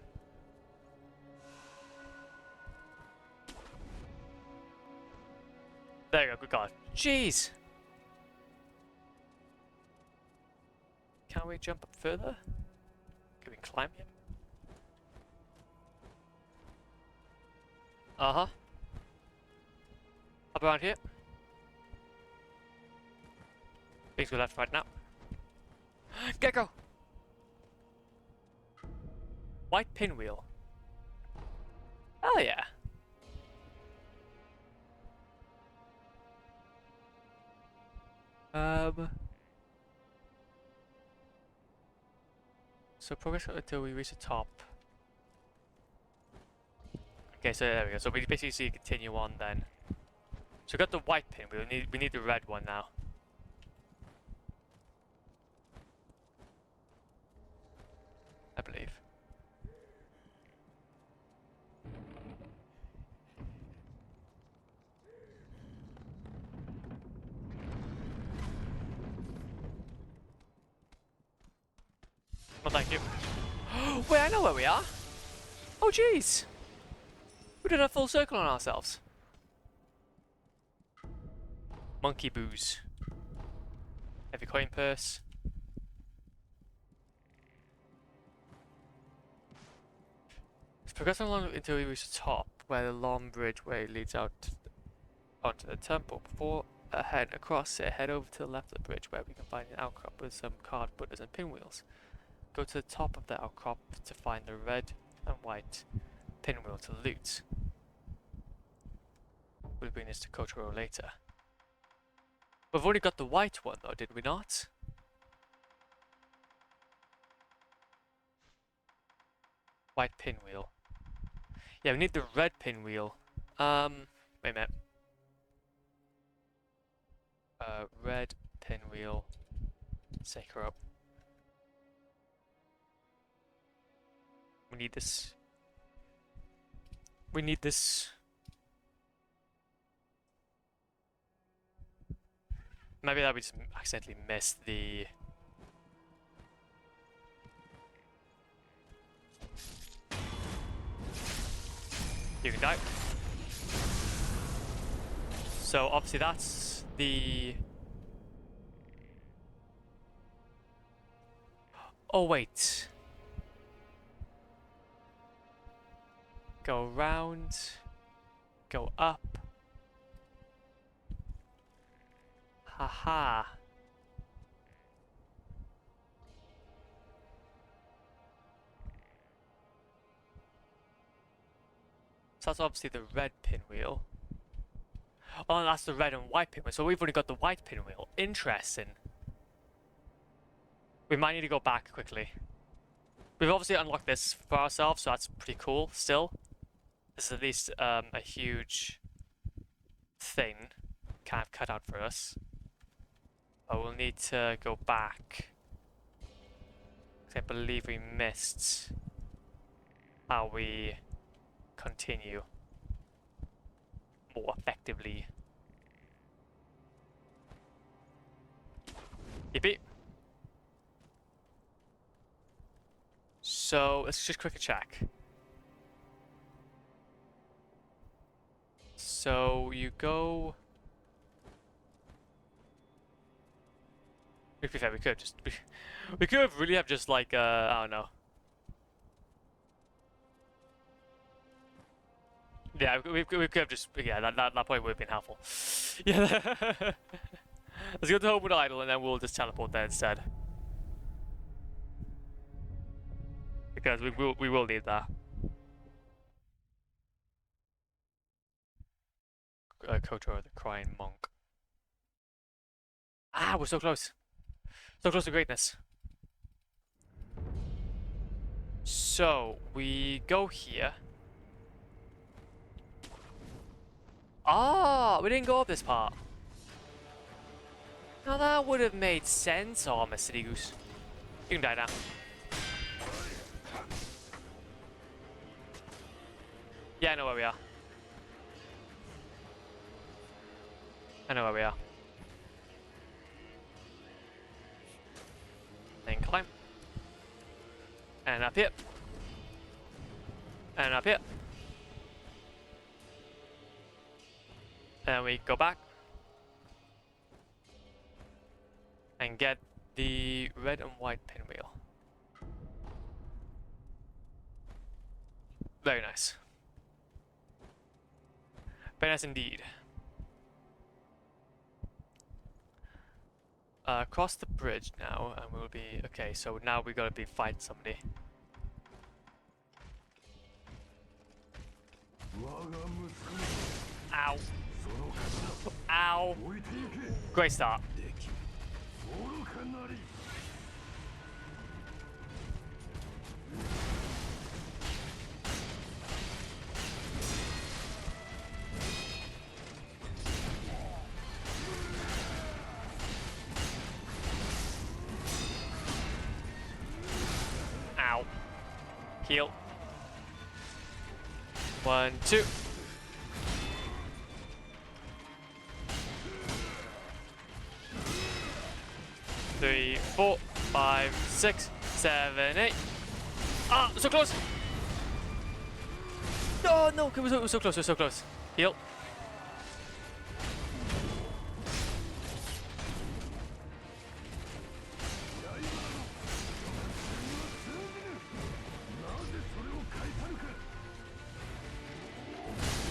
There you go, good God. Jeez! Can we jump up further? Can we climb yet? Uh-huh. Up around here. Things go left, right now. Gecko! White pinwheel. Hell yeah. So progress until we reach the top. Okay, so there we go. So we basically see continue on then. So we got the white pinwheel. We need the red one now. I believe. Well, thank you. Wait, I know where we are. Oh, jeez. We did a full circle on ourselves. Monkey booze. Heavy coin purse. Let's progress along until we reach the top, where the long bridgeway leads out onto the temple. Before head across it, head over to the left of the bridge, where we can find an outcrop with some carved butters and pinwheels. Go to the top of the outcrop to find the red and white pinwheel to loot. We'll bring this to Kotaro later. We've already got the white one though, did we not? White pinwheel. Yeah, we need the red pinwheel. Wait a minute. Red pinwheel. Sekiro. We need this. We need this. Maybe that we just accidentally missed the... You can die. So obviously that's the... Oh wait. Go round. Go up. Haha. So that's obviously the red pinwheel. Oh, that's the red and white pinwheel. So we've only got the white pinwheel. Interesting. We might need to go back quickly. We've obviously unlocked this for ourselves, so that's pretty cool still. This is at least a huge thing kind of cut out for us. But we'll need to go back. I believe we missed how we continue more effectively. Yippee. So let's just quickly check. So you go. To be fair, we could just we could have really have just like I don't know. Yeah, we could have just that point would have been helpful. Yeah. Let's go to Homewood Idol and then we'll just teleport there instead. Because we will need that. Kotaro the Crying Monk. Ah, we're so close. So close to greatness. So we go here. Ah, we didn't go up this part. Now that would have made sense. Oh, my city goose. You can die now. Yeah, I know where we are. I know where we are. Then climb. And up here. And up here. And we go back. And get the red and white pinwheel. Very nice. Very nice indeed. Cross the bridge now, and we'll be... Okay, so now we gotta be fighting somebody. Ow. Ow. Great start. Ow. Heal. 1, 2. Three, 4, 5, 6, 7, 8. Ah, so close! No, no, we're so close, we're so close. Heal.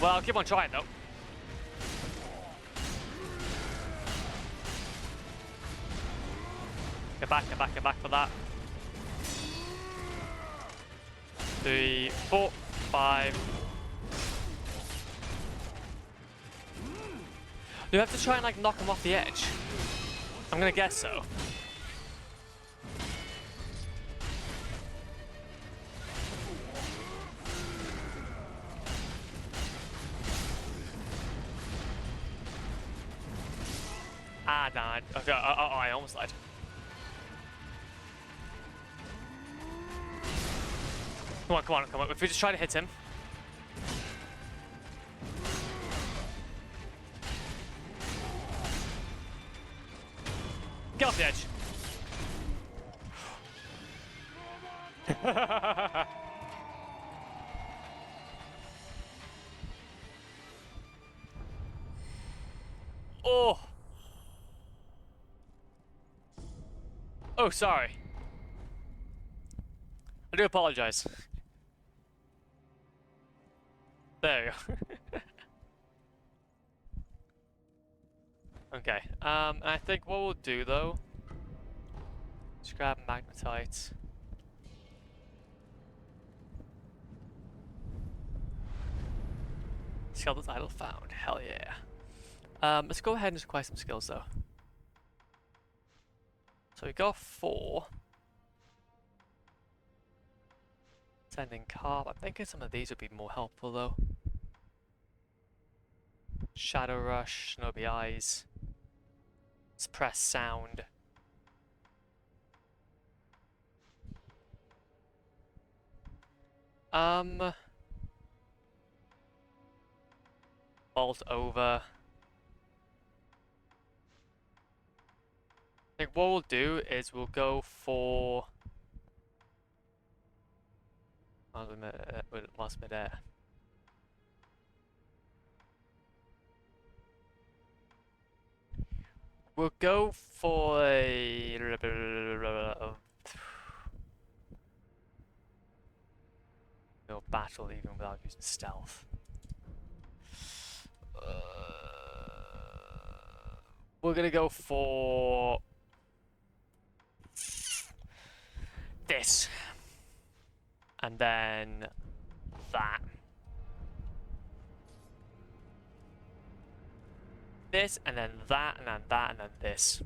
Well, I'll keep on trying though. Get back, get back, get back for that. 3, 4, 5. Do you have to try and like knock him off the edge? I'm gonna guess so. Ah, died. Okay, I almost died. Come on, come on, come on. If we just try to hit him. Get off the edge. Oh. Oh, sorry. I do apologize. There we go. Okay. And I think what we'll do though, is grab magnetite. Skeleton's idol found. Hell yeah. Let's go ahead and just acquire some skills though. So we got 4. Sending carp. I'm thinking some of these would be more helpful though. Shadow Rush, Shinobi Eyes. Suppress Sound. Bolt over. I think what we'll do is we'll go for... Lost mid-air. We'll go for a... No battle even without using stealth. We're gonna go for... this. And then... that. This, and then that, and then that, and then this.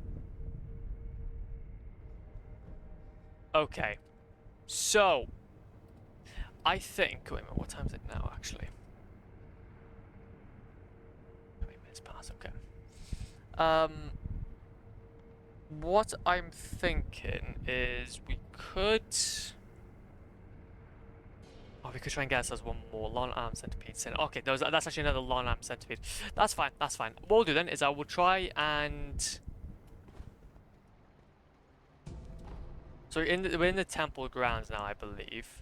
Okay. So... I think... Wait a minute, what time is it now, actually? That's okay. What I'm thinking is we could... Oh, we could try and get ourselves one more long arm centipede. Okay, no, that's actually another long arm centipede. That's fine, that's fine. What we'll do then is I will try and... So we're in the temple grounds now, I believe.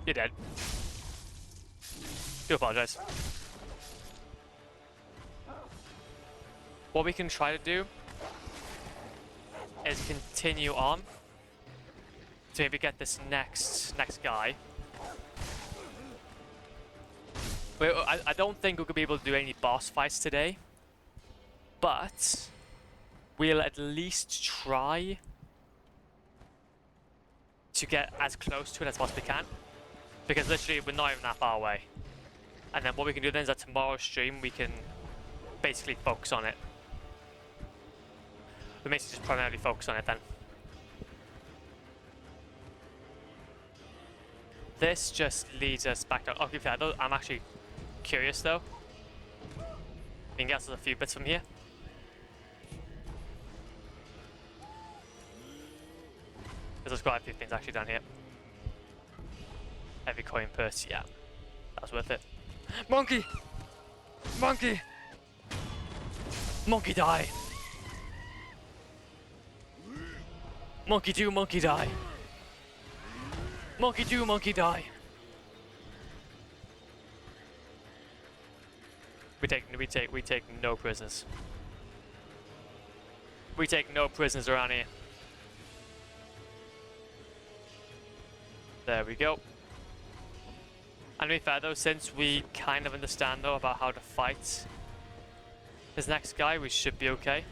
You're dead. Do apologize. What we can try to do is continue on to maybe get this next guy. I don't think we're gonna be able to do any boss fights today, but we'll at least try to get as close to it as possibly can, because literally we're not even that far away. And then what we can do then is that tomorrow's stream we can basically focus on it. We basically just primarily focus on it then. This just leads us back to... Okay, I'm actually curious though. We can get us a few bits from here. There's quite a few things actually down here. Heavy coin purse, yeah. That was worth it. Monkey! Monkey! Monkey die! Monkey do, monkey die! Monkey do, monkey die! We take no prisoners. We take no prisoners around here. There we go. And to be fair though, since we kind of understand though about how to fight this next guy, we should be okay.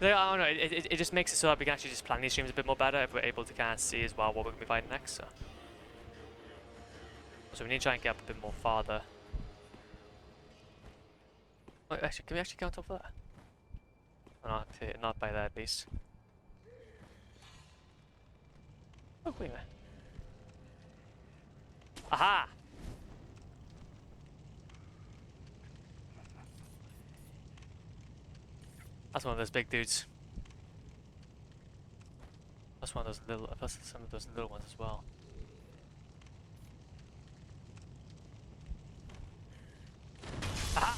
I don't know, it just makes it so that we can actually just plan these streams a bit more better if we're able to kind of see as well what we're going to be fighting next. So we need to try and get up a bit more farther. Wait, actually, can we actually go on top of that? Oh, not by there at least. Oh, wait a minute. Aha! That's one of those big dudes. That's one of those little. That's some of those little ones as well. Aha!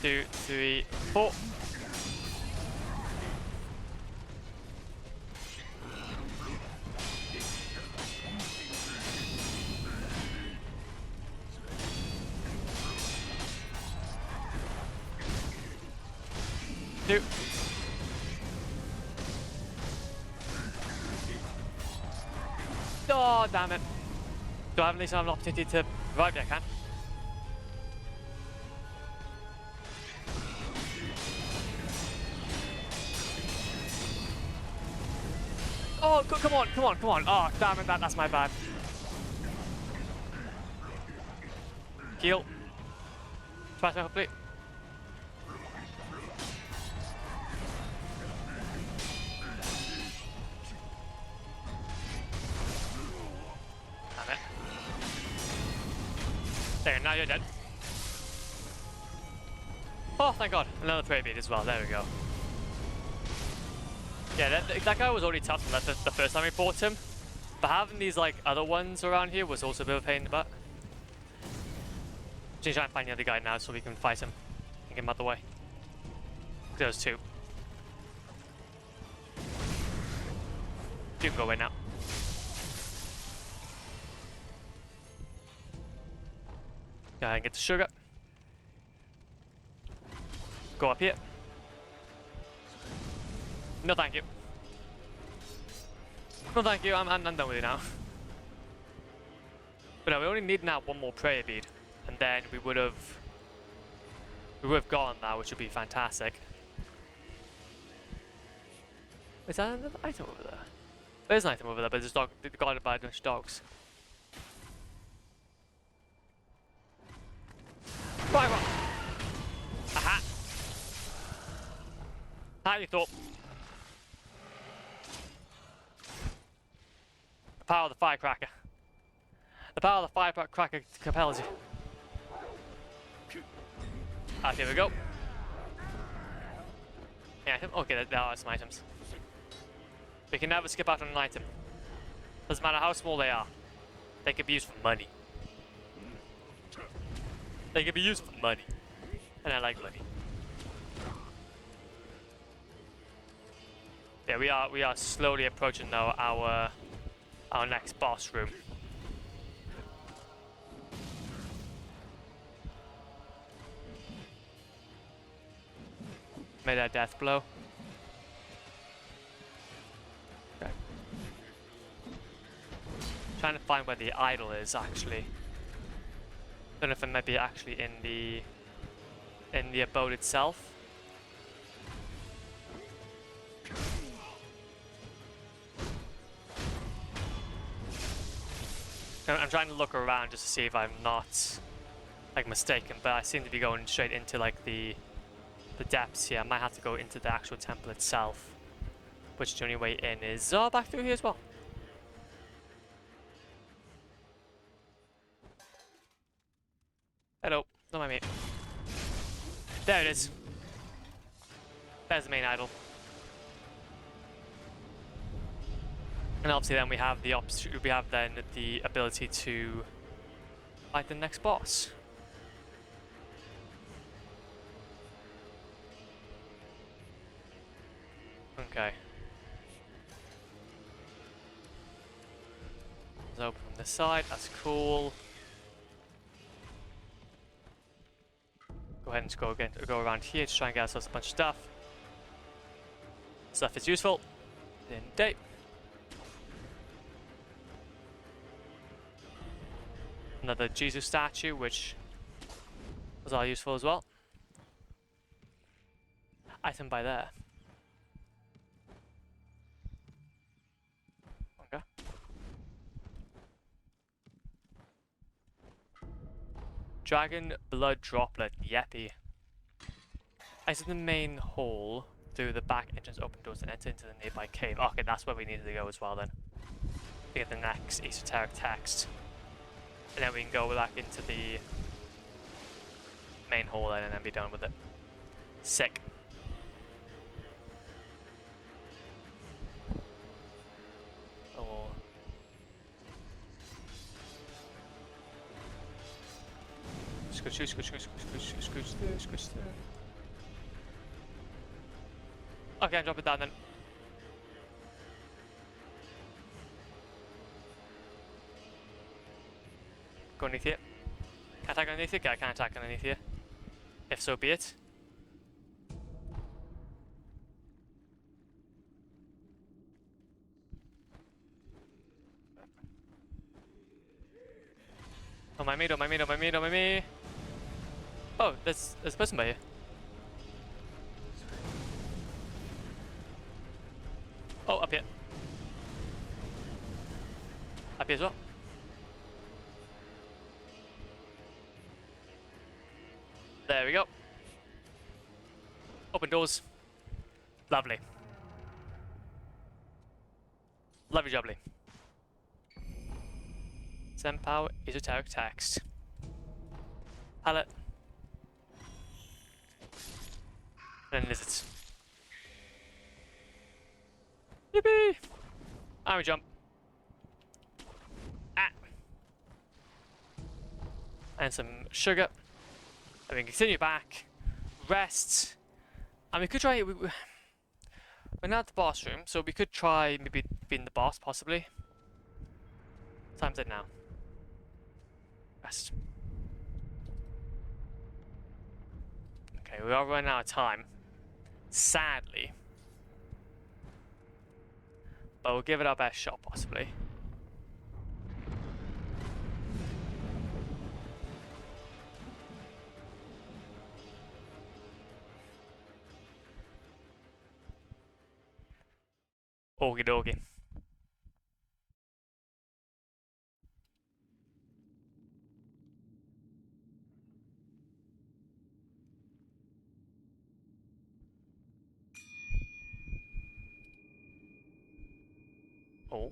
2, 3, 4. Two. Oh, damn it. Do I at least have an opportunity to revive you? I can. Oh, come on, come on, come on. Oh, damn it, that's my bad. Heal. Try to complete. There, now you're dead. Oh, thank God. Another prey bead as well. There we go. Yeah, that guy was already tough the first time we fought him. But having these, like, other ones around here was also a bit of a pain in the butt. Just try and find the other guy now so we can fight him and get him out the way. There's two. You can go away now. Go ahead and get the sugar. Go up here. No thank you. No thank you, I'm done with you now. But no, we only need now one more prayer bead. And then we would have gotten that, which would be fantastic. Is that another item over there? There's an item over there, but it's guarded by a bunch of dogs. Right one. Aha. How you thought? The power of the firecracker. The power of the firecracker compels you. Ah, here we go. Yeah, okay, there are some items. We can never skip out on an item. Doesn't matter how small they are. They can be used for money. They can be used for money. And I like money. Yeah, we are slowly approaching now our next boss room. Made that death blow. Okay. Trying to find where the idol is actually. Don't know if it might be actually in the abode itself. I'm trying to look around just to see if I'm not like mistaken, but I seem to be going straight into like the depths here. I might have to go into the actual temple itself, which the only way in is back through here as well. Hello, not my mate. There it is. There's the main idol. And obviously then we have the ability to fight the next boss. Okay. It's open from this side, that's cool. Go ahead and just go around here to try and get ourselves a bunch of stuff. Stuff is useful. Indeed. Another Jesus statue, which was all useful as well. Item by there. Okay. Dragon blood droplet, yeppy. Exit the main hall through the back entrance, open doors, and enter into the nearby cave. Okay, that's where we needed to go as well then. To get the next esoteric text. And then we can go back into the main hall then and then be done with it. Sick. Oh. Scooch there. Okay, drop it down then. Go underneath here. Can I attack underneath here? Okay, I can attack underneath here. If so be it. Don't mind me, don't mind me, don't mind me, don't mind me. Oh, there's a person by here. Oh, up here. Up here as well. There we go. Open doors. Lovely. Lovely jubbly. Send power, esoteric text. Palette. And then lizards. Yippee! And we jump. Ah! And some sugar. And we can continue back. Rest. And we could try... We're not at the boss room, so we could try maybe being the boss, possibly. Time's it now. Rest. Okay, we are running out of time. Sadly. But we'll give it our best shot, possibly. Okie dokie. Oh.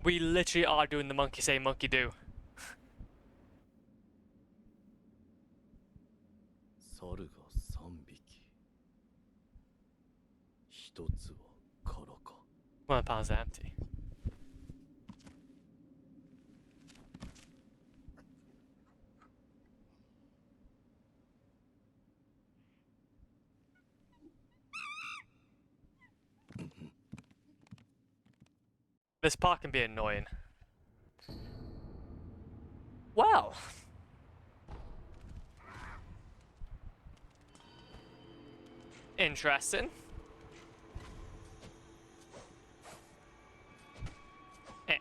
We literally are doing the monkey say, monkey do. 猿が3匹。一つは空か。One of the pounds are empty. This part can be annoying. Well. Interesting. Eh.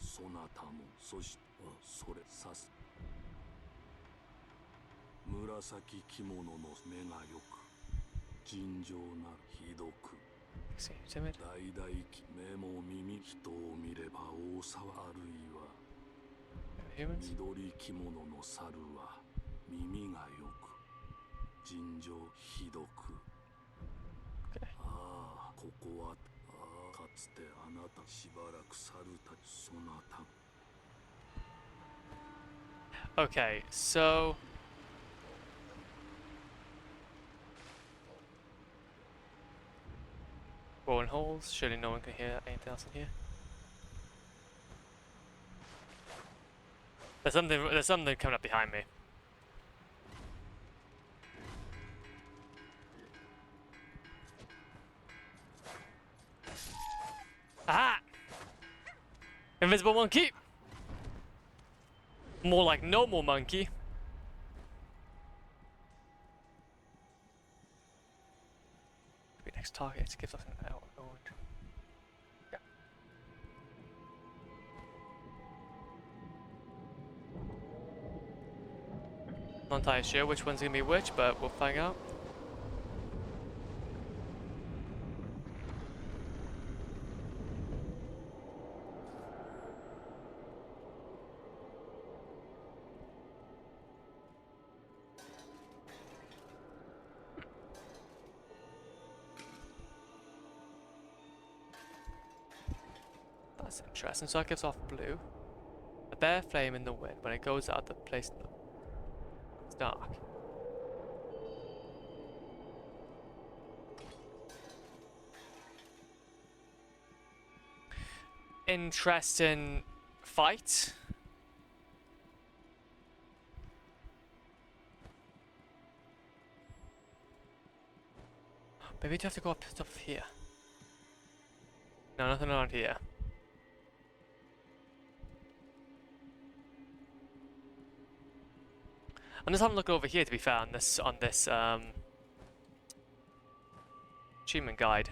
そなたもそしてそれさす紫着物の目がよく尋常なるひどく Seems timid. 大々き目も耳人を見れば大沢あるいは Humans? 緑着物の猿は耳がよく尋常ひどく Okay. ああここはああかつてあなたしばらく猿たちそなた Okay, so. Rolling holes. Surely no one can hear anything else in here. There's something coming up behind me. Aha! Invisible monkey! More like normal monkey. Be next target. It gives us an out. Yeah. Not entirely sure which one's gonna be which, but we'll find out. That's interesting. So it gives off blue. A bare flame in the wind. When it goes out, the place it's dark. Interesting fight. Maybe you have to go up here. No, nothing around here. I'm just having a look over here to be fair on this achievement guide.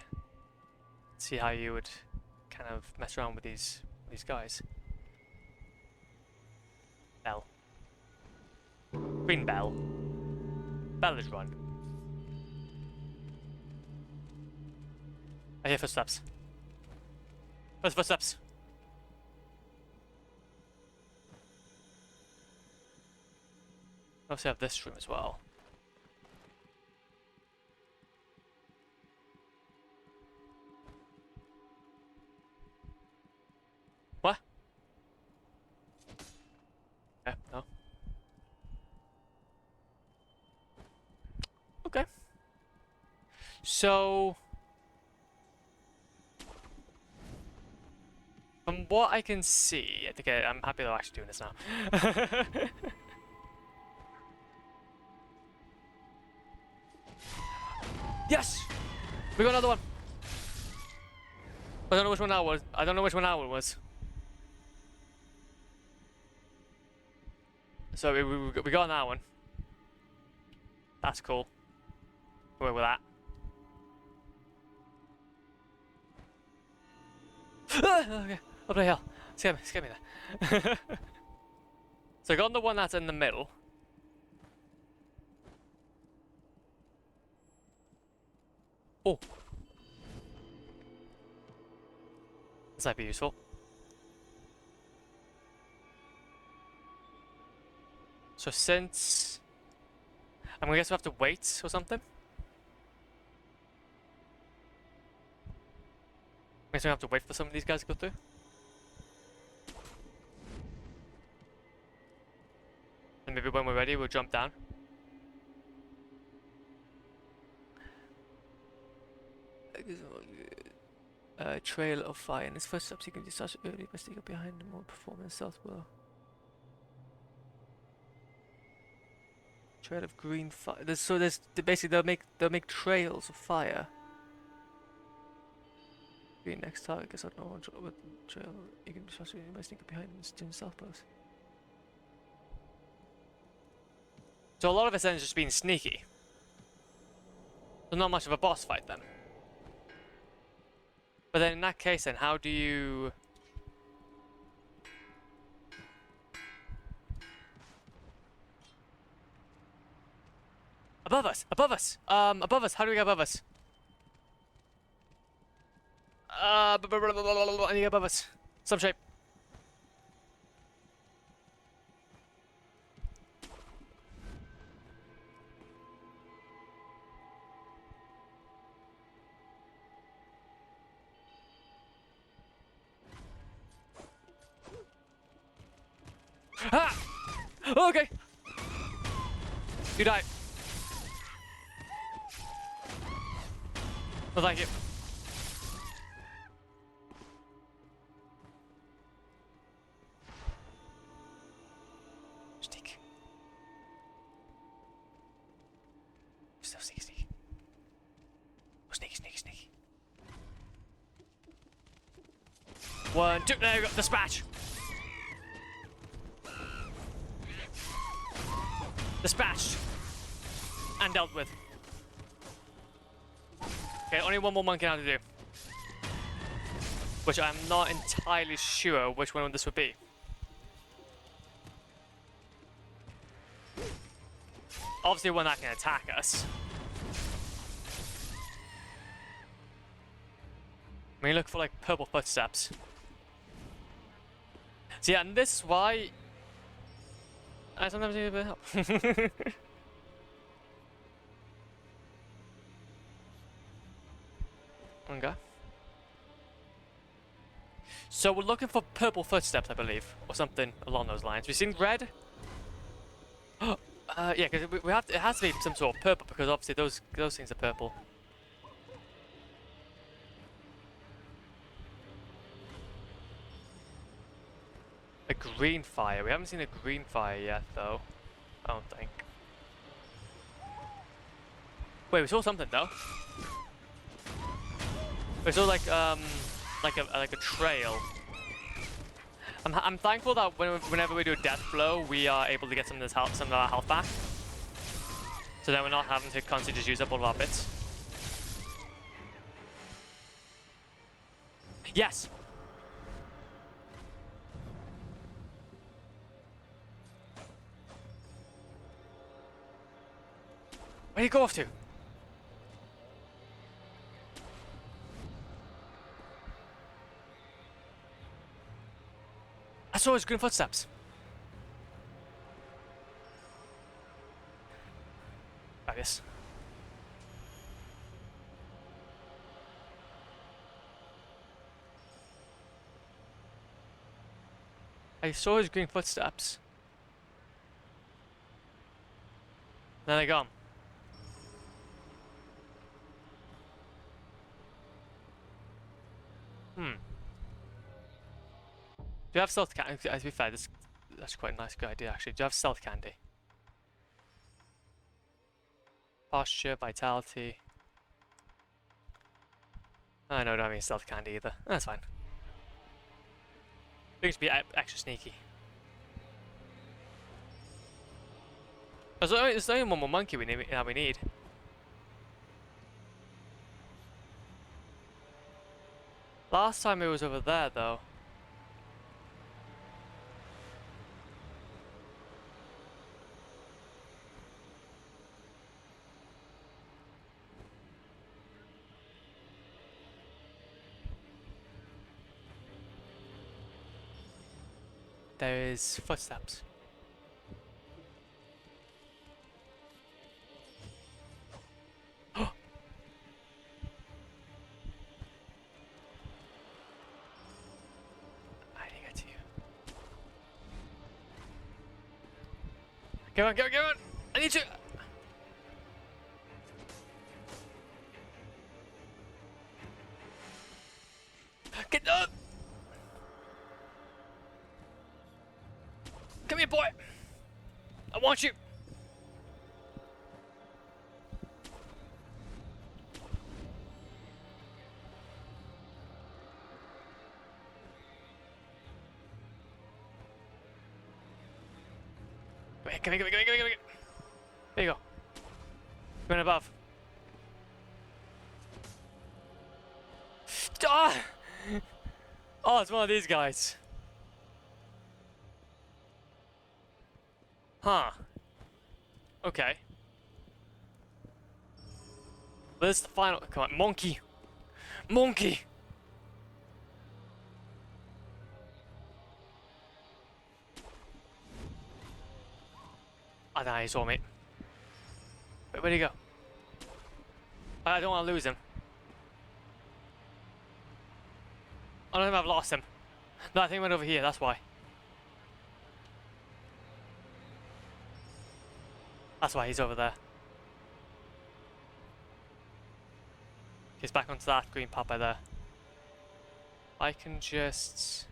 See how you would kind of mess around with these guys. Bell. Green bell. Bell is run. I hear footsteps. Where's footsteps? I also have this room as well. What? Yeah, no. Okay. So, from what I can see, okay, I'm happy they're actually doing this now. Yes! We got another one! I don't know which one that was. I don't know which one that one was. So we got that one. That's cool. We'll work with that. Okay, up the hill. Scare me there. So I got the one that's in the middle. Oh. This might be useful. So since... I'm gonna guess we have to wait or something? Guess we have to wait for some of these guys to go through? And maybe when we're ready, we'll jump down. Trail of fire. In his footsteps, you can discharge early by sticking behind him or performing stealth blow. Trail of green fire. There's basically they'll make trails of fire. Green next target gets out no one with trail. You can discharge early by sticking behind him and doing stealth blows. So a lot of it ends just being sneaky. So not much of a boss fight then. But then in that case then, how do you... Above us! Above us! Above us! How do we get above us? I need to get above us. Some shape. Ah! Okay! You die. No, thank you. Sneak. Still sneaky, sneaky. Oh, sneaky, sneaky, sneaky. 1, 2, there we go, dispatch! Dispatched! And dealt with. Okay, only one more monkey now to do. Which I'm not entirely sure which one this would be. Obviously one that can attack us. I mean, look for like purple footsteps. So yeah, and this is why I sometimes need a bit of help. Okay. So we're looking for purple footsteps, I believe, or something along those lines. We've seen red. Yeah, because we have to, it has to be some sort of purple because obviously those things are purple. A green fire. We haven't seen a green fire yet, though. I don't think. Wait, we saw something though. We saw like a trail. I'm thankful that whenever we do a death blow, we are able to get some of our health back. So then we're not having to constantly just use up all of our bits. Yes. Where do you go off to? I saw his green footsteps. Fabulous. I saw his green footsteps. Then they're gone. Do you have stealth candy? To be fair, that's quite a nice good idea actually. Do you have stealth candy? Posture, vitality. Oh, no, I don't have any stealth candy either. That's fine. We can be extra sneaky. There's only one more monkey we need. Last time it was over there, though. There is footsteps. I need to get to you. Come on, come on, come on! I need to. Get up! Come here, boy! I want you! Come here, come here, come here, come here, come here! There you go. Going above. Ah! Oh, it's one of these guys. Huh. Okay. But this is the final. Come on, monkey! Monkey! Oh, nah, he saw me. Where'd he go? I don't want to lose him. I don't think I've lost him. No, I think he went over here, that's why. That's why he's over there. He's back onto that green papa there. I can just...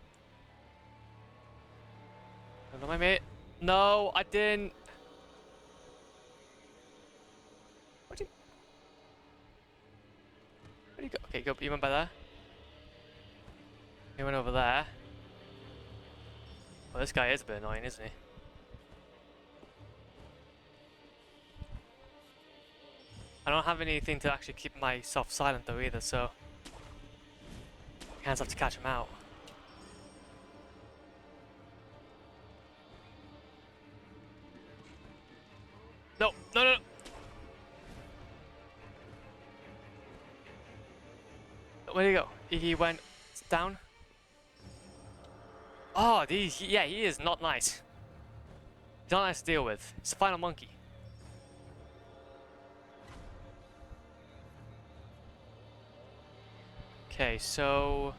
Hello, my mate. No, I didn't. Where'd he go? Okay, go. You went by there. He went over there. Well, this guy is a bit annoying, isn't he? I don't have anything to actually keep myself silent though either, so hands have to catch him out. No, no, no, no. Where'd he go? He went down. Oh, yeah, he is not nice. He's not nice to deal with. It's the final monkey. Okay, so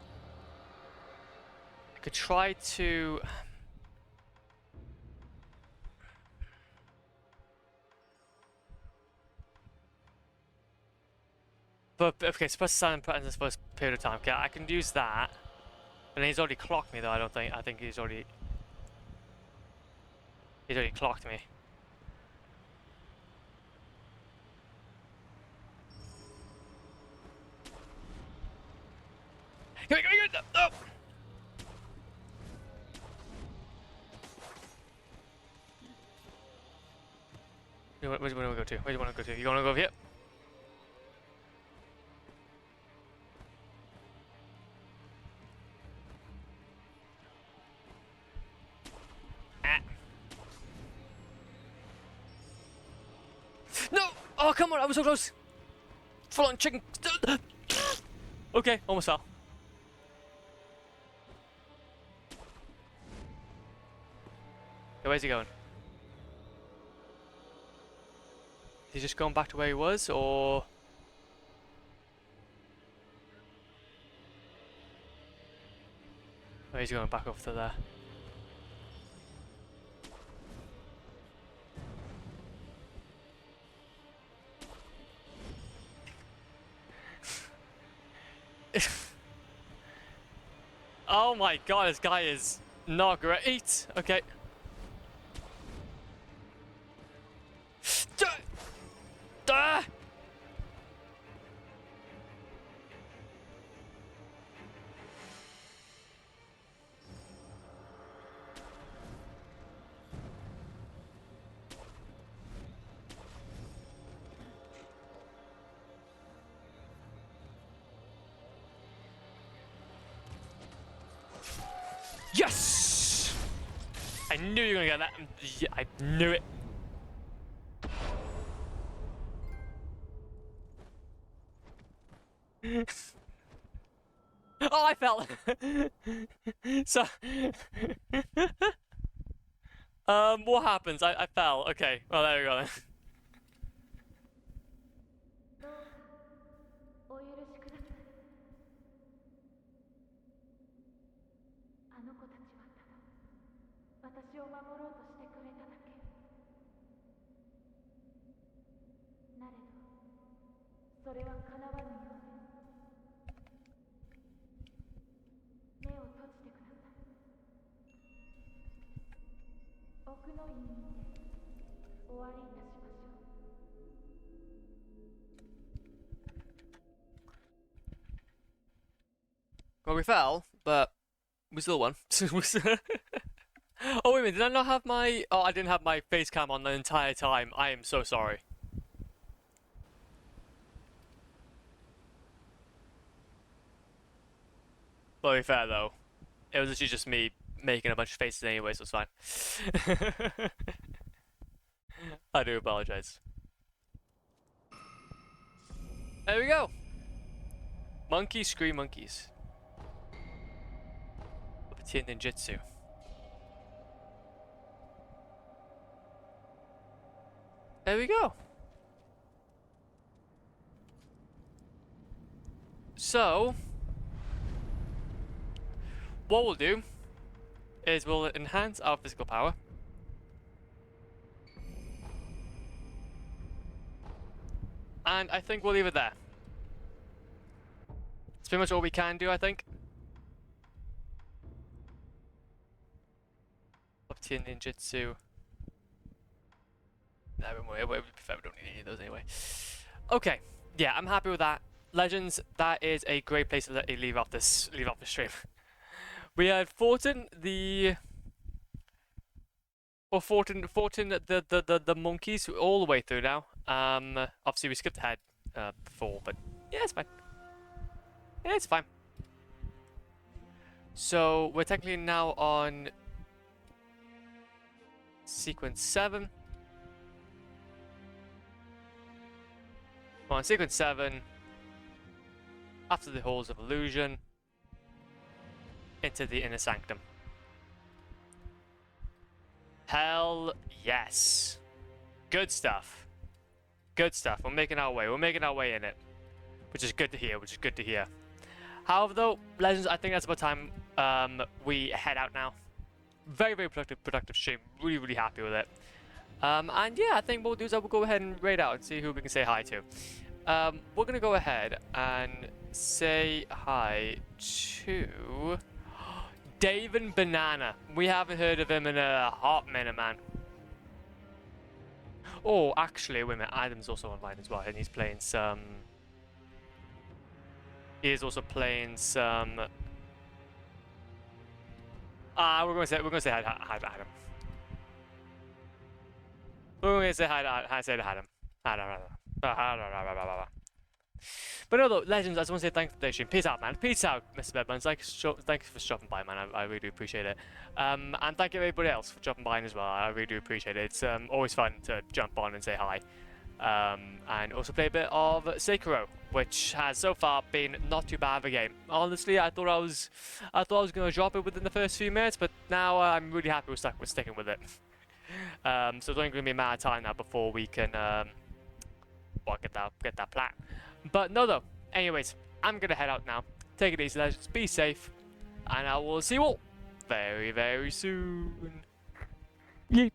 I could try to. But okay, supposed to silent presence for a period of time. Okay, I can use that. But then he's already clocked me though, I don't think. I think he's already clocked me. Come here, no! Where do you want to go to? Where do you want to go to? You want to go over here? Ah. No! Oh, come on, I was so close! Full on chicken. Okay, almost fell. Okay, where's he going? Is he just going back to where he was, or...? Oh, he's going back over to there. Oh my god, this guy is not great. Okay. Ah! I knew you were gonna get that. Yeah, I knew it. Oh, I fell. So, what happens? I fell. Okay. Well, there we go then. どうかお許しください。あの子たちはただ私を守ろうとしてくれただけ。なれどそれは叶わぬようです。目を閉じてください。奥の院にて終わりいたしましょう。Well, we fell, but we still won. Oh, wait a minute, did I not have my... Oh, I didn't have my face cam on the entire time. I am so sorry. But to be fair, though, it was actually just me making a bunch of faces anyway, so it's fine. I do apologize. There we go. Monkeys scream monkeys. Ninjutsu. There we go. So, what we'll do is we'll enhance our physical power. And I think we'll leave it there. It's pretty much all we can do, I think. Up to ninjutsu. No, we don't need any of those anyway. Okay, yeah, I'm happy with that. Legends, that is a great place to leave off the stream. We had fought in the monkeys all the way through now. Obviously we skipped ahead before, but yeah, it's fine. Yeah, it's fine. So we're technically now on sequence 7. We're on sequence 7. After the Halls of Illusion, into the Inner Sanctum. Hell yes. Good stuff. Good stuff. We're making our way. We're making our way in it. Which is good to hear. Which is good to hear. However, though, Legends, I think that's about time we head out now. Very, very productive stream. Really, really happy with it. And yeah, I think what we'll do is we'll go ahead and raid out and see who we can say hi to. We're going to go ahead and say hi to Dave and Banana. We haven't heard of him in a hot minute, man. Oh, actually, wait a minute. Adam's also online as well, and he's playing some... He is also playing some... we're gonna say hi to Adam. We're gonna say hi to Adam. But no, though, Legends, I just want to say thanks for the stream. Peace out, man. Peace out, Mr. Bedmans. Thanks for stopping by, man. I really do appreciate it. And thank you everybody else for dropping by as well. I really do appreciate it. It's always fun to jump on and say hi. And also play a bit of Sekiro, which has so far been not too bad of a game. Honestly, I thought I was gonna drop it within the first few minutes, but now I'm really happy with sticking with it. So it's only gonna be a matter of time now before we can get that plat. But no, though. Anyways, I'm gonna head out now. Take it easy, Legends. Be safe, and I will see you all very, very soon. Yeet.